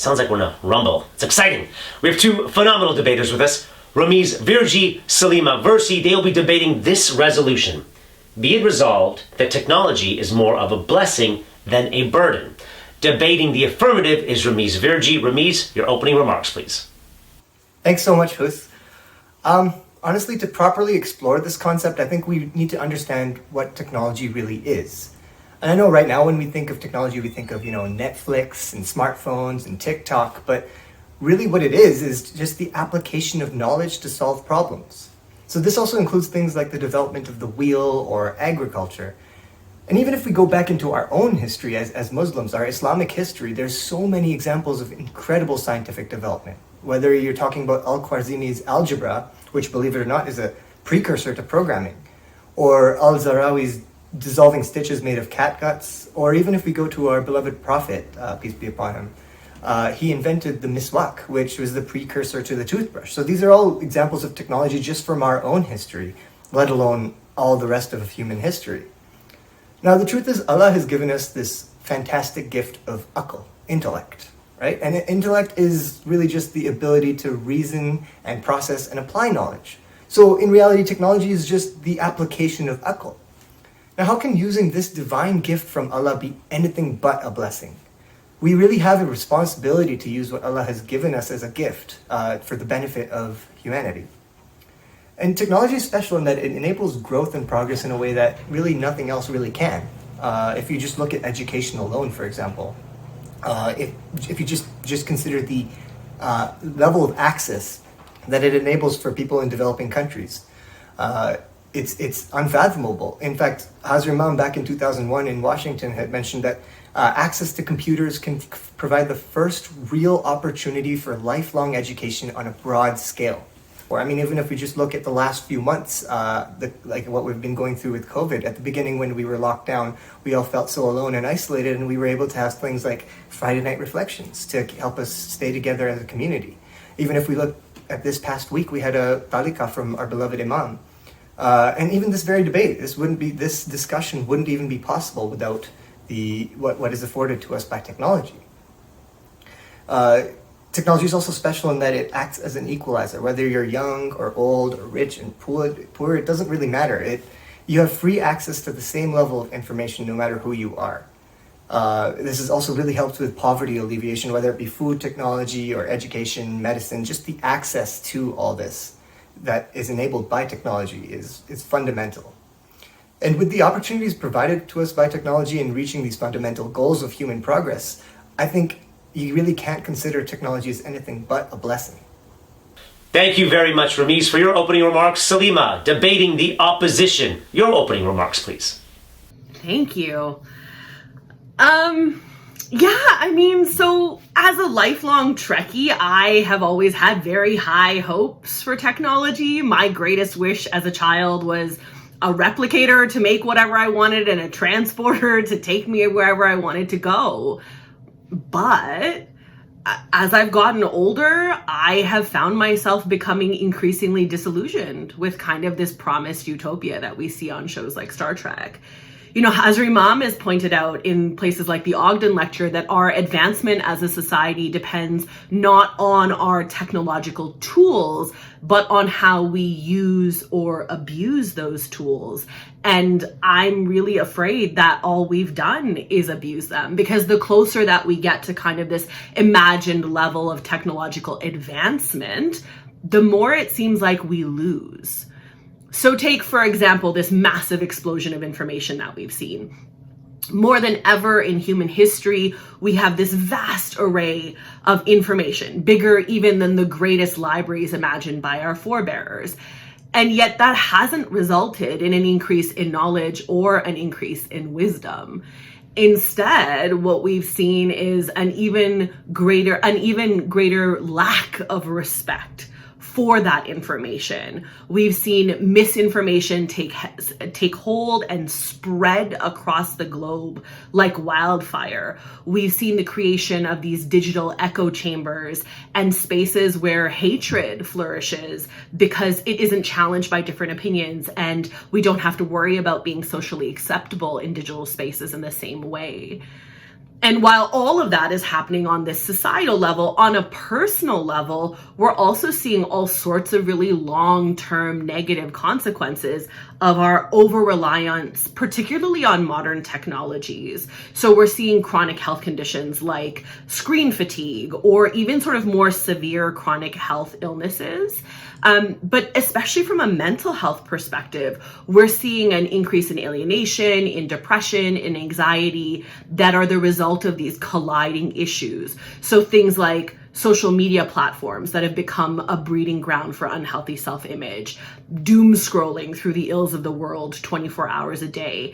Sounds like we're in a rumble. It's exciting. We have two phenomenal debaters with us. Ramiz Virji, Salima Versi. They will be debating this resolution. Be it resolved that technology is more of a blessing than a burden. Debating the affirmative is Ramiz Virji. Ramiz, your opening remarks, please. Thanks so much, Huth. Honestly, to properly explore this concept, I think we need to understand what technology really is. And I know right now when we think of technology, we think of, Netflix and smartphones and TikTok, but really what it is just the application of knowledge to solve problems. So this also includes things like the development of the wheel or agriculture. And even if we go back into our own history as Muslims, our Islamic history, there's so many examples of incredible scientific development. Whether you're talking about Al-Khwarizmi's algebra, which, believe it or not, is a precursor to programming, or Al-Zarawi's dissolving stitches made of catguts, or even if we go to our beloved Prophet, peace be upon him, he invented the miswak, which was the precursor to the toothbrush. So these are all examples of technology just from our own history, let alone all the rest of human history. Now, the truth is, Allah has given us this fantastic gift of aql, intellect, right? And intellect is really just the ability to reason and process and apply knowledge. So in reality, technology is just the application of aql. Now, how can using this divine gift from Allah be anything but a blessing? We really have a responsibility to use what Allah has given us as a gift for the benefit of humanity. And technology is special in that it enables growth and progress in a way that really nothing else really can. If you just look at education alone, for example, if you just consider the level of access that it enables for people in developing countries, it's unfathomable. In fact, Hazrat Imam back in 2001 in Washington had mentioned that access to computers can provide the first real opportunity for lifelong education on a broad scale. Or, I mean, even if we just look at the last few months, like what we've been going through with COVID. At the beginning, when we were locked down, we all felt so alone and isolated, and we were able to have things like Friday night reflections to help us stay together as a community. Even if we look at this past week, we had a talika from our beloved Imam. And even this very debate, this discussion wouldn't even be possible without what is afforded to us by technology. Technology is also special in that it acts as an equalizer. Whether you're young or old or rich and poor, it doesn't really matter. You have free access to the same level of information no matter who you are. This has also really helped with poverty alleviation, whether it be food technology or education, medicine. Just the access to all this that is enabled by technology is fundamental. And with the opportunities provided to us by technology in reaching these fundamental goals of human progress, I think you really can't consider technology as anything but a blessing. Thank you very much, Ramiz, for your opening remarks. Salima, debating the opposition. Your opening remarks, please. Thank you. So as a lifelong Trekkie, I have always had very high hopes for technology. My greatest wish as a child was a replicator to make whatever I wanted and a transporter to take me wherever I wanted to go. But as I've gotten older, I have found myself becoming increasingly disillusioned with kind of this promised utopia that we see on shows like Star Trek. You know, Hazri Imam has pointed out in places like the Ogden Lecture that our advancement as a society depends not on our technological tools, but on how we use or abuse those tools. And I'm really afraid that all we've done is abuse them, because the closer that we get to kind of this imagined level of technological advancement, the more it seems like we lose. So take, for example, this massive explosion of information that we've seen. More than ever in human history, we have this vast array of information, bigger even than the greatest libraries imagined by our forebearers. And yet that hasn't resulted in an increase in knowledge or an increase in wisdom. Instead, what we've seen is an even greater lack of respect for that information. We've seen misinformation take hold and spread across the globe like wildfire. We've seen the creation of these digital echo chambers and spaces where hatred flourishes because it isn't challenged by different opinions, and we don't have to worry about being socially acceptable in digital spaces in the same way. And while all of that is happening on this societal level, on a personal level, we're also seeing all sorts of really long-term negative consequences of our over-reliance, particularly on modern technologies. So we're seeing chronic health conditions like screen fatigue, or even sort of more severe chronic health illnesses. But especially from a mental health perspective, we're seeing an increase in alienation, in depression, in anxiety that are the result of these colliding issues. So things like social media platforms that have become a breeding ground for unhealthy self-image, doom scrolling through the ills of the world 24 hours a day.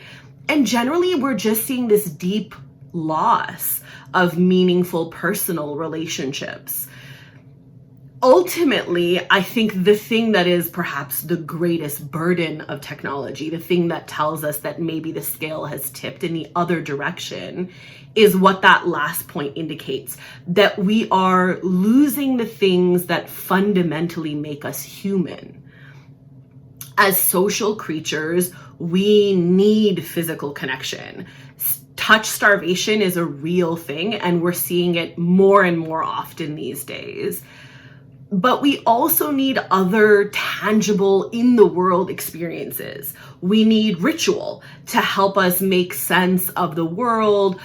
And generally, we're just seeing this deep loss of meaningful personal relationships. Ultimately, I think the thing that is perhaps the greatest burden of technology, the thing that tells us that maybe the scale has tipped in the other direction, is what that last point indicates, that we are losing the things that fundamentally make us human. As social creatures, we need physical connection. Touch starvation is a real thing, and we're seeing it more and more often these days. But we also need other tangible in the world experiences. We need ritual to help us make sense of the world,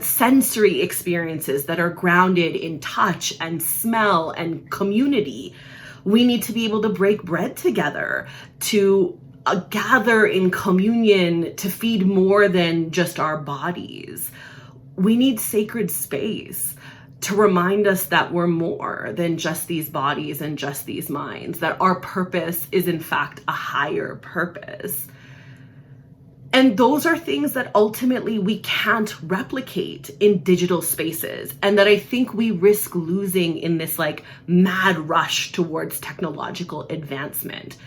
sensory experiences that are grounded in touch and smell and community. We need to be able to break bread together, to gather in communion, to feed more than just our bodies. We need sacred space to remind us that we're more than just these bodies and just these minds, that our purpose is in fact a higher purpose. And those are things that ultimately we can't replicate in digital spaces, and that I think we risk losing in this like mad rush towards technological advancement.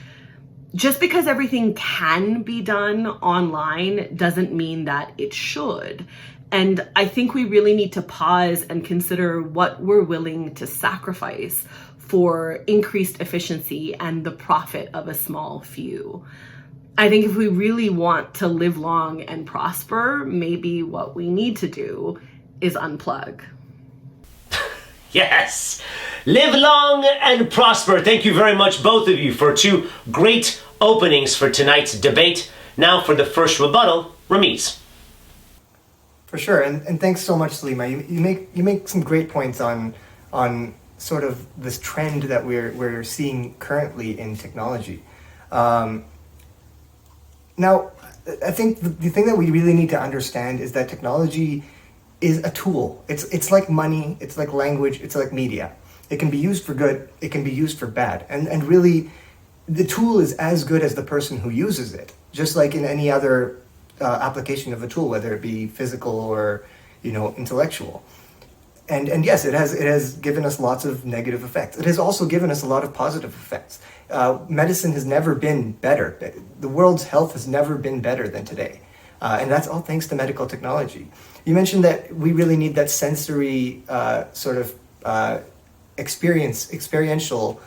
Just because everything can be done online doesn't mean that it should. And I think we really need to pause and consider what we're willing to sacrifice for increased efficiency and the profit of a small few. I think if we really want to live long and prosper, maybe what we need to do is unplug. Yes. Live long and prosper. Thank you very much, both of you, for two great openings for tonight's debate. Now for the first rebuttal, Ramiz. For sure, and thanks so much, Salima. You make some great points on sort of this trend that we're seeing currently in technology. Now, I think the thing that we really need to understand is that technology is a tool. It's like money, it's like language, it's like media. It can be used for good, it can be used for bad. And really, the tool is as good as the person who uses it, just like in any other application of a tool, whether it be physical or, intellectual. And yes, it has given us lots of negative effects. It has also given us a lot of positive effects. Medicine has never been better. The world's health has never been better than today. And that's all thanks to medical technology. You mentioned that we really need that sensory experiential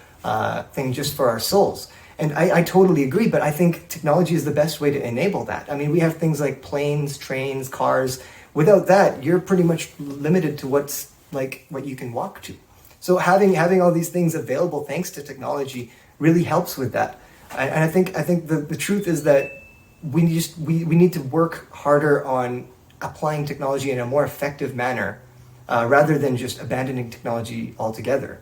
thing just for our souls. And I totally agree, but I think technology is the best way to enable that. I mean, we have things like planes, trains, cars. Without that, you're pretty much limited to what you can walk to. So having all these things available thanks to technology really helps with that. And I think the truth is that we need to work harder on applying technology in a more effective manner rather than just abandoning technology altogether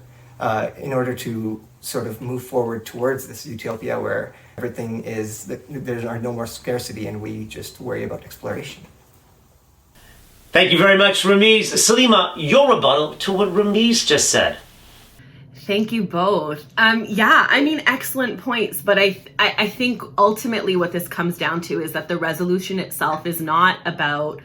in order to sort of move forward towards this utopia where everything is, there are no more scarcity and we just worry about exploration. Thank you very much, Ramiz. Salima, your rebuttal to what Ramiz just said. Thank you both. Excellent points. But I think ultimately what this comes down to is that the resolution itself is not about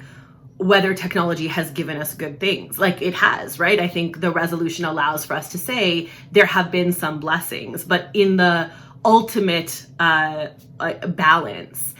whether technology has given us good things. Like it has, right? I think the resolution allows for us to say there have been some blessings, but in the ultimate balance,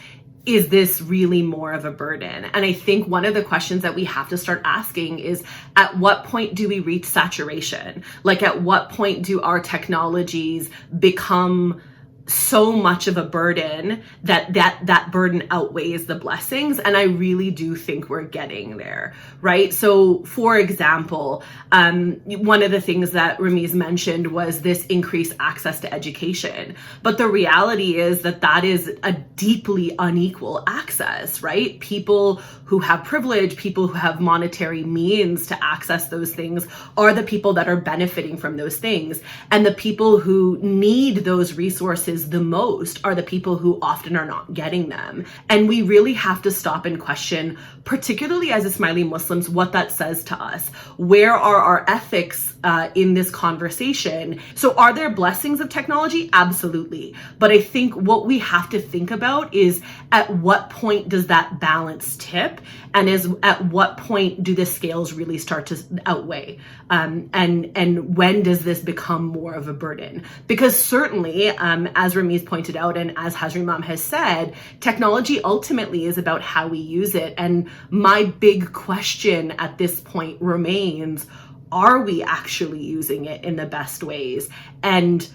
is this really more of a burden? And I think one of the questions that we have to start asking is, at what point do we reach saturation? Like, at what point do our technologies become so much of a burden that burden outweighs the blessings? And I really do think we're getting there, right? So for example, one of the things that Ramiz mentioned was this increased access to education. But the reality is that is a deeply unequal access, right? People who have privilege, people who have monetary means to access those things are the people that are benefiting from those things. And the people who need those resources the most are the people who often are not getting them. And we really have to stop and question, particularly as Ismaili Muslims, what that says to us. Where are our ethics in this conversation? So are there blessings of technology? Absolutely. But I think what we have to think about is, at what point does that balance tip? And at what point do the scales really start to outweigh? And when does this become more of a burden? Because certainly, as Ramiz pointed out, and as Hazrimam has said, technology ultimately is about how we use it. And my big question at this point remains, are we actually using it in the best ways? And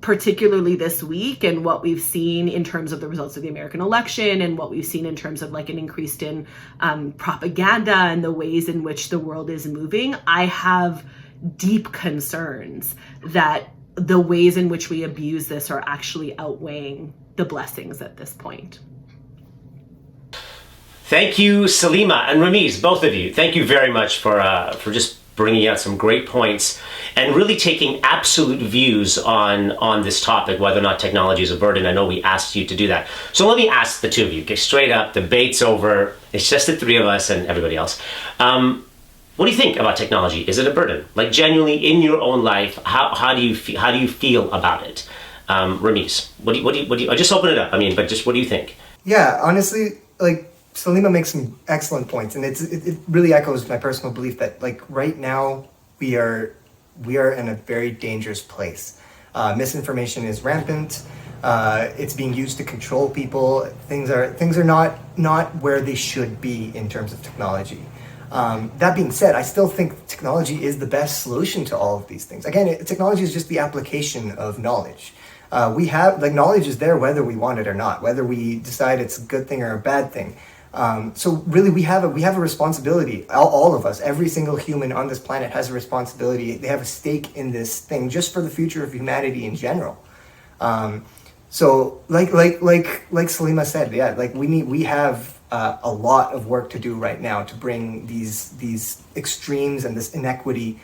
particularly this week, and what we've seen in terms of the results of the American election, and what we've seen in terms of like an increase in propaganda and the ways in which the world is moving, I have deep concerns that the ways in which we abuse this are actually outweighing the blessings at this point. Thank you, Salima and Ramiz, both of you. Thank you very much for just bringing out some great points and really taking absolute views on this topic, whether or not technology is a burden. I know we asked you to do that. So let me ask the two of you, okay, straight up, debate's over. It's just the three of us and everybody else. What do you think about technology? Is it a burden? Like, genuinely in your own life, how do you feel about it? Ramiz, what do you? I just open it up. I mean, but just what do you think? Yeah, honestly, like, Salima makes some excellent points, and it really echoes my personal belief that, like, right now we are in a very dangerous place. Misinformation is rampant. It's being used to control people. Things are not where they should be in terms of technology. That being said, I still think technology is the best solution to all of these things. Again, technology is just the application of knowledge. We have, like, knowledge is there whether we want it or not, whether we decide it's a good thing or a bad thing. So really, we have a responsibility. All of us, every single human on this planet has a responsibility. They have a stake in this thing, just for the future of humanity in general. So like Salima said, yeah, like we have a lot of work to do right now to bring these extremes and this inequity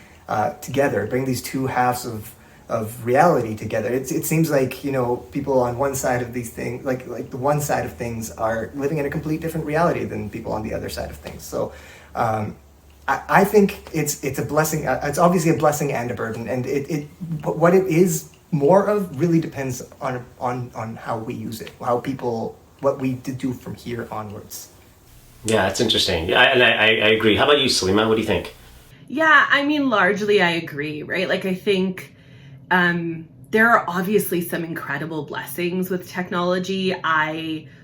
together, bring these two halves of reality together. It seems like, you know, people on one side of these things, like the one side of things, are living in a complete different reality than people on the other side of things. So I think it's a blessing. It's obviously a blessing and a burden, and what it is more of really depends on how we use it, what we do from here onwards. Yeah, it's interesting. Yeah, and I agree. How about you, Salima? What do you think? Yeah, I mean, largely I agree, right? Like, I think there are obviously some incredible blessings with technology.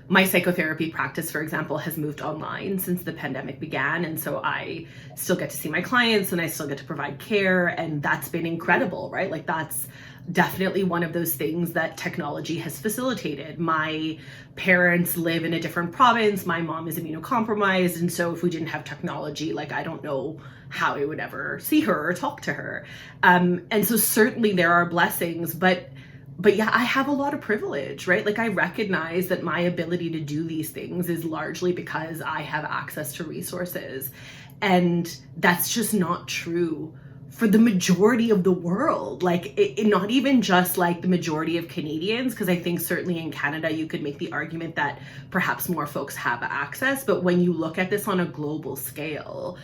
My psychotherapy practice, for example, has moved online since the pandemic began. And so I still get to see my clients and I still get to provide care. And that's been incredible, right? Like, that's definitely one of those things that technology has facilitated. My parents live in a different province. My mom is immunocompromised. And so if we didn't have technology, like, I don't know how I would ever see her or talk to her. And so certainly there are blessings, but yeah, I have a lot of privilege, right? Like, I recognize that my ability to do these things is largely because I have access to resources. And that's just not true for the majority of the world. Like, not even just like the majority of Canadians, because I think certainly in Canada you could make the argument that perhaps more folks have access. But when you look at this on a global scale,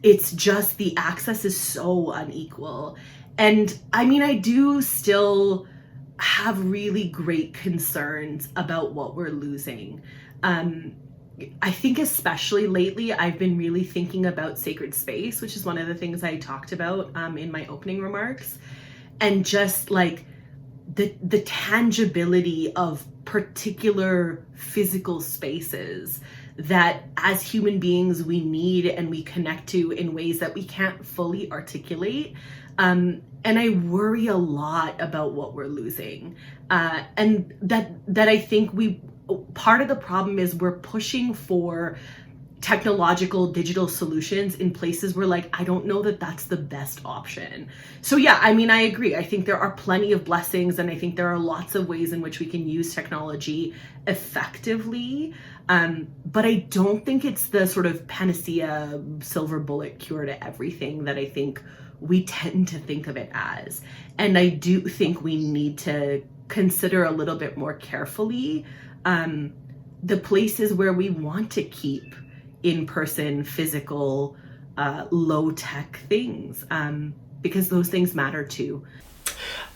it's just the access is so unequal. And I mean, I do still have really great concerns about what we're losing. I think especially lately, I've been really thinking about sacred space, which is one of the things I talked about in my opening remarks. And just like the tangibility of particular physical spaces that as human beings we need and we connect to in ways that we can't fully articulate. And I worry a lot about what we're losing. And that I think part of the problem is we're pushing for technological digital solutions in places where, like, I don't know that that's the best option. So yeah, I mean, I agree. I think there are plenty of blessings, and I think there are lots of ways in which we can use technology effectively. But I don't think it's the sort of panacea, silver bullet cure to everything that I think we tend to think of it as. And I do think we need to consider a little bit more carefully the places where we want to keep in-person, physical, low-tech things, because those things matter too.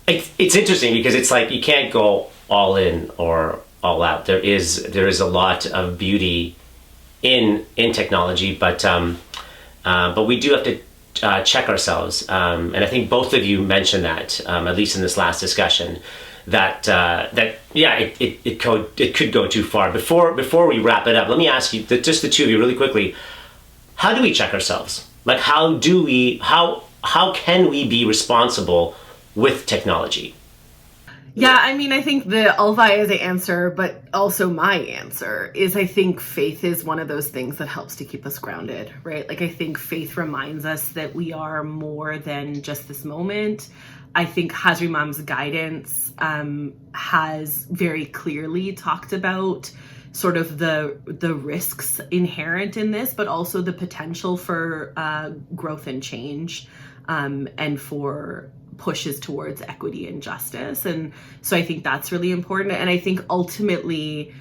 It's interesting because it's like you can't go all in or all out. There is a lot of beauty in technology, but we do have to check ourselves. And I think both of you mentioned that, at least in this last discussion, that yeah, it could go too far. Before we wrap it up, let me ask you, just the two of you, really quickly. How do we check ourselves? Like, how can we be responsible with technology? Yeah, I mean, I think the Alvai's answer, but also my answer, is I think faith is one of those things that helps to keep us grounded, right? Like, I think faith reminds us that we are more than just this moment. I think Hazri Mam's guidance has very clearly talked about sort of the risks inherent in this, but also the potential for growth and change, and for pushes towards equity and justice. And so I think that's really important. And I think ultimately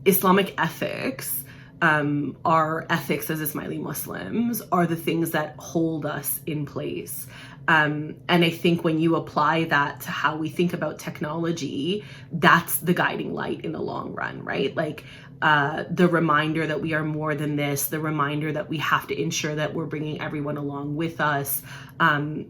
Islamic ethics, our ethics as Ismaili Muslims, are the things that hold us in place. And I think when you apply that to how we think about technology, that's the guiding light in the long run, right? Like, the reminder that we are more than this, the reminder that we have to ensure that we're bringing everyone along with us,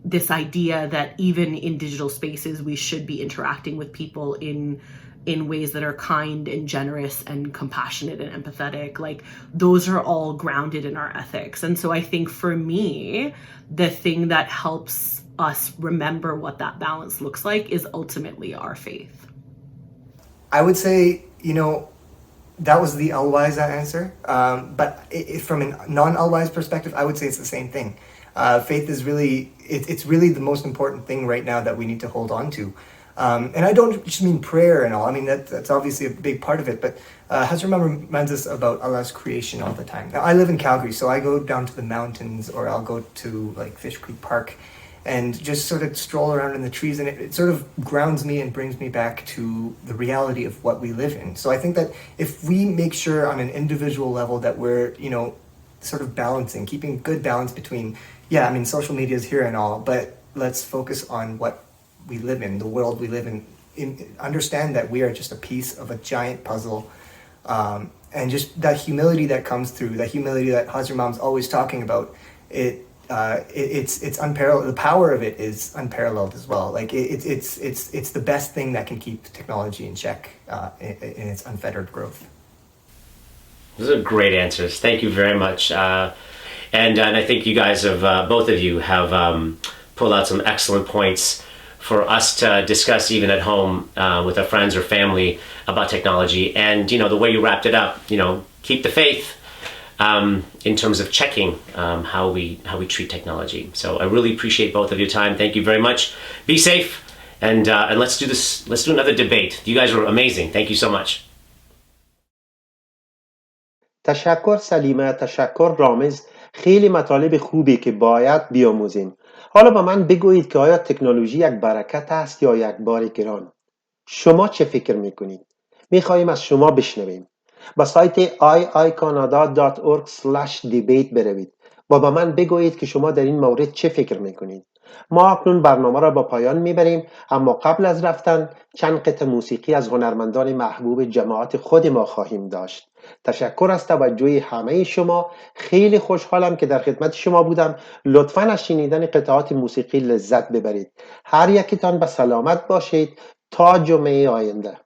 this idea that even in digital spaces, we should be interacting with people in in ways that are kind and generous and compassionate and empathetic. Like, those are all grounded in our ethics. And so I think for me, the thing that helps us remember what that balance looks like is ultimately our faith. I would say, that was the All-Wise answer. But from a non-All-Wise perspective, I would say it's the same thing. Faith is really, it's really the most important thing right now that we need to hold on to. And I don't just mean prayer and all. I mean, that's obviously a big part of it. But Hazrat reminds us about Allah's creation all the time. Now, I live in Calgary, so I go down to the mountains, or I'll go to like Fish Creek Park and just sort of stroll around in the trees, and it sort of grounds me and brings me back to the reality of what we live in. So I think that if we make sure on an individual level that we're, sort of balancing, keeping good balance between, social media is here and all, but let's focus on what we live in, the world we live in understand that we are just a piece of a giant puzzle, and just that humility that comes through, that humility that Hazrat Mom's always talking about, it's unparalleled. The power of it is unparalleled as well. Like it's the best thing that can keep technology in check in its unfettered growth. Those are great answers. Thank you very much. And I think you guys have, both of you have pulled out some excellent points for us to discuss even at home with our friends or family about technology. And, the way you wrapped it up, keep the faith. In terms of checking how we treat technology. So I really appreciate both of your time. Thank you very much. Be safe, and let's do this. Let's do another debate. You guys were amazing. Thank you so much. تشکر سلیمه، تشکر رامز. خیلی مطالب خوبی که باید بیاموزیم. حالا با من بگویید که آیا تکنولوژی یک برکت است یا یک بار گران؟ شما چه فکر میکنید؟ میخواهیم از شما بشنویم. با سایت iicanada.org/debate بروید و با من بگویید که شما در این مورد چه فکر میکنید. ما اکنون برنامه را با پایان میبریم، اما قبل از رفتن چند قطعه موسیقی از هنرمندان محبوب جماعت خود ما خواهیم داشت. تشکر از توجه همه شما. خیلی خوشحالم که در خدمت شما بودم. لطفاً از شنیدن قطعات موسیقی لذت ببرید. هر یکیتان به سلامت باشید تا جمعه آینده.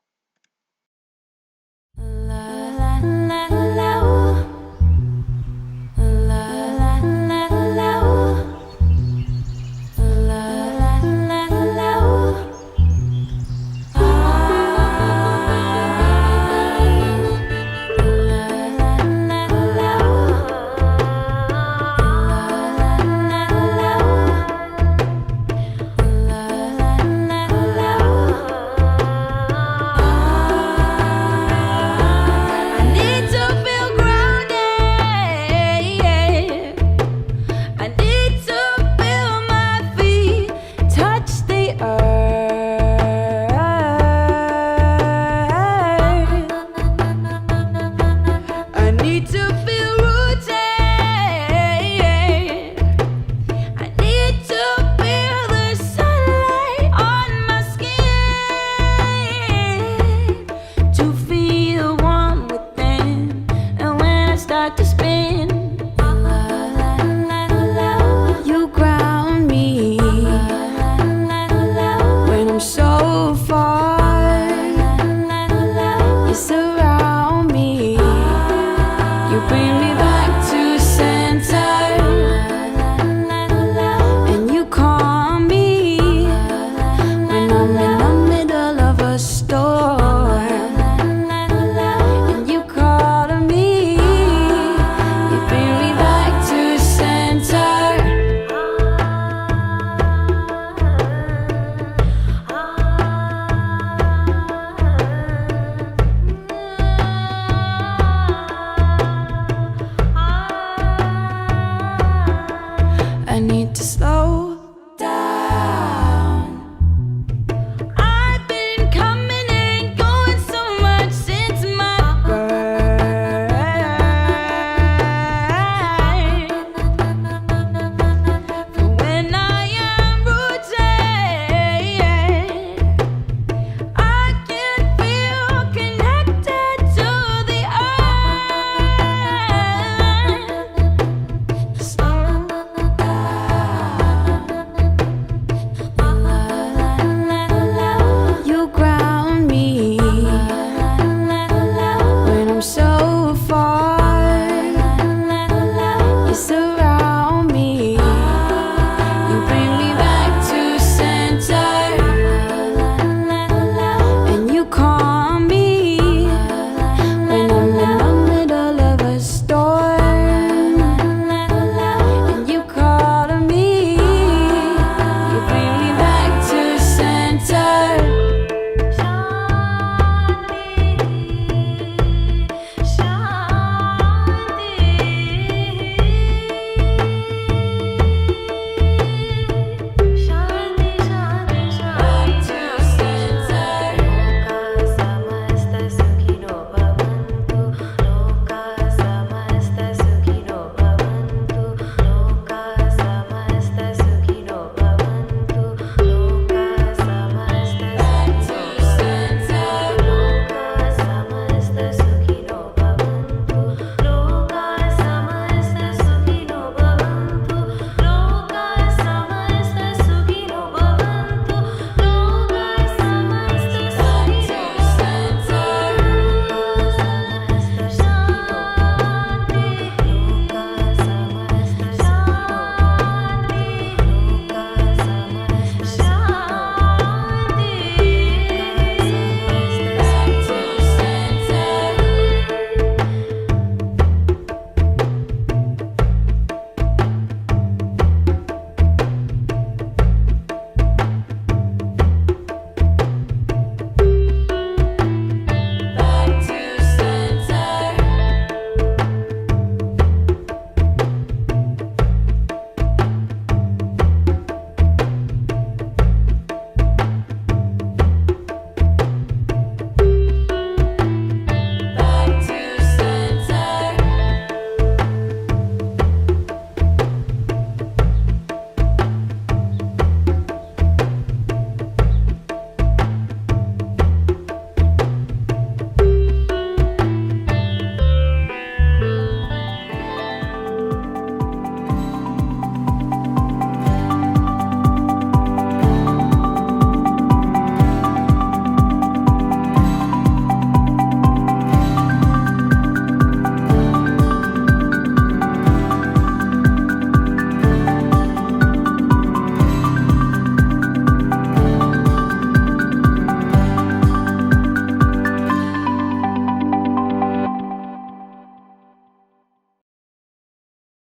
Bring me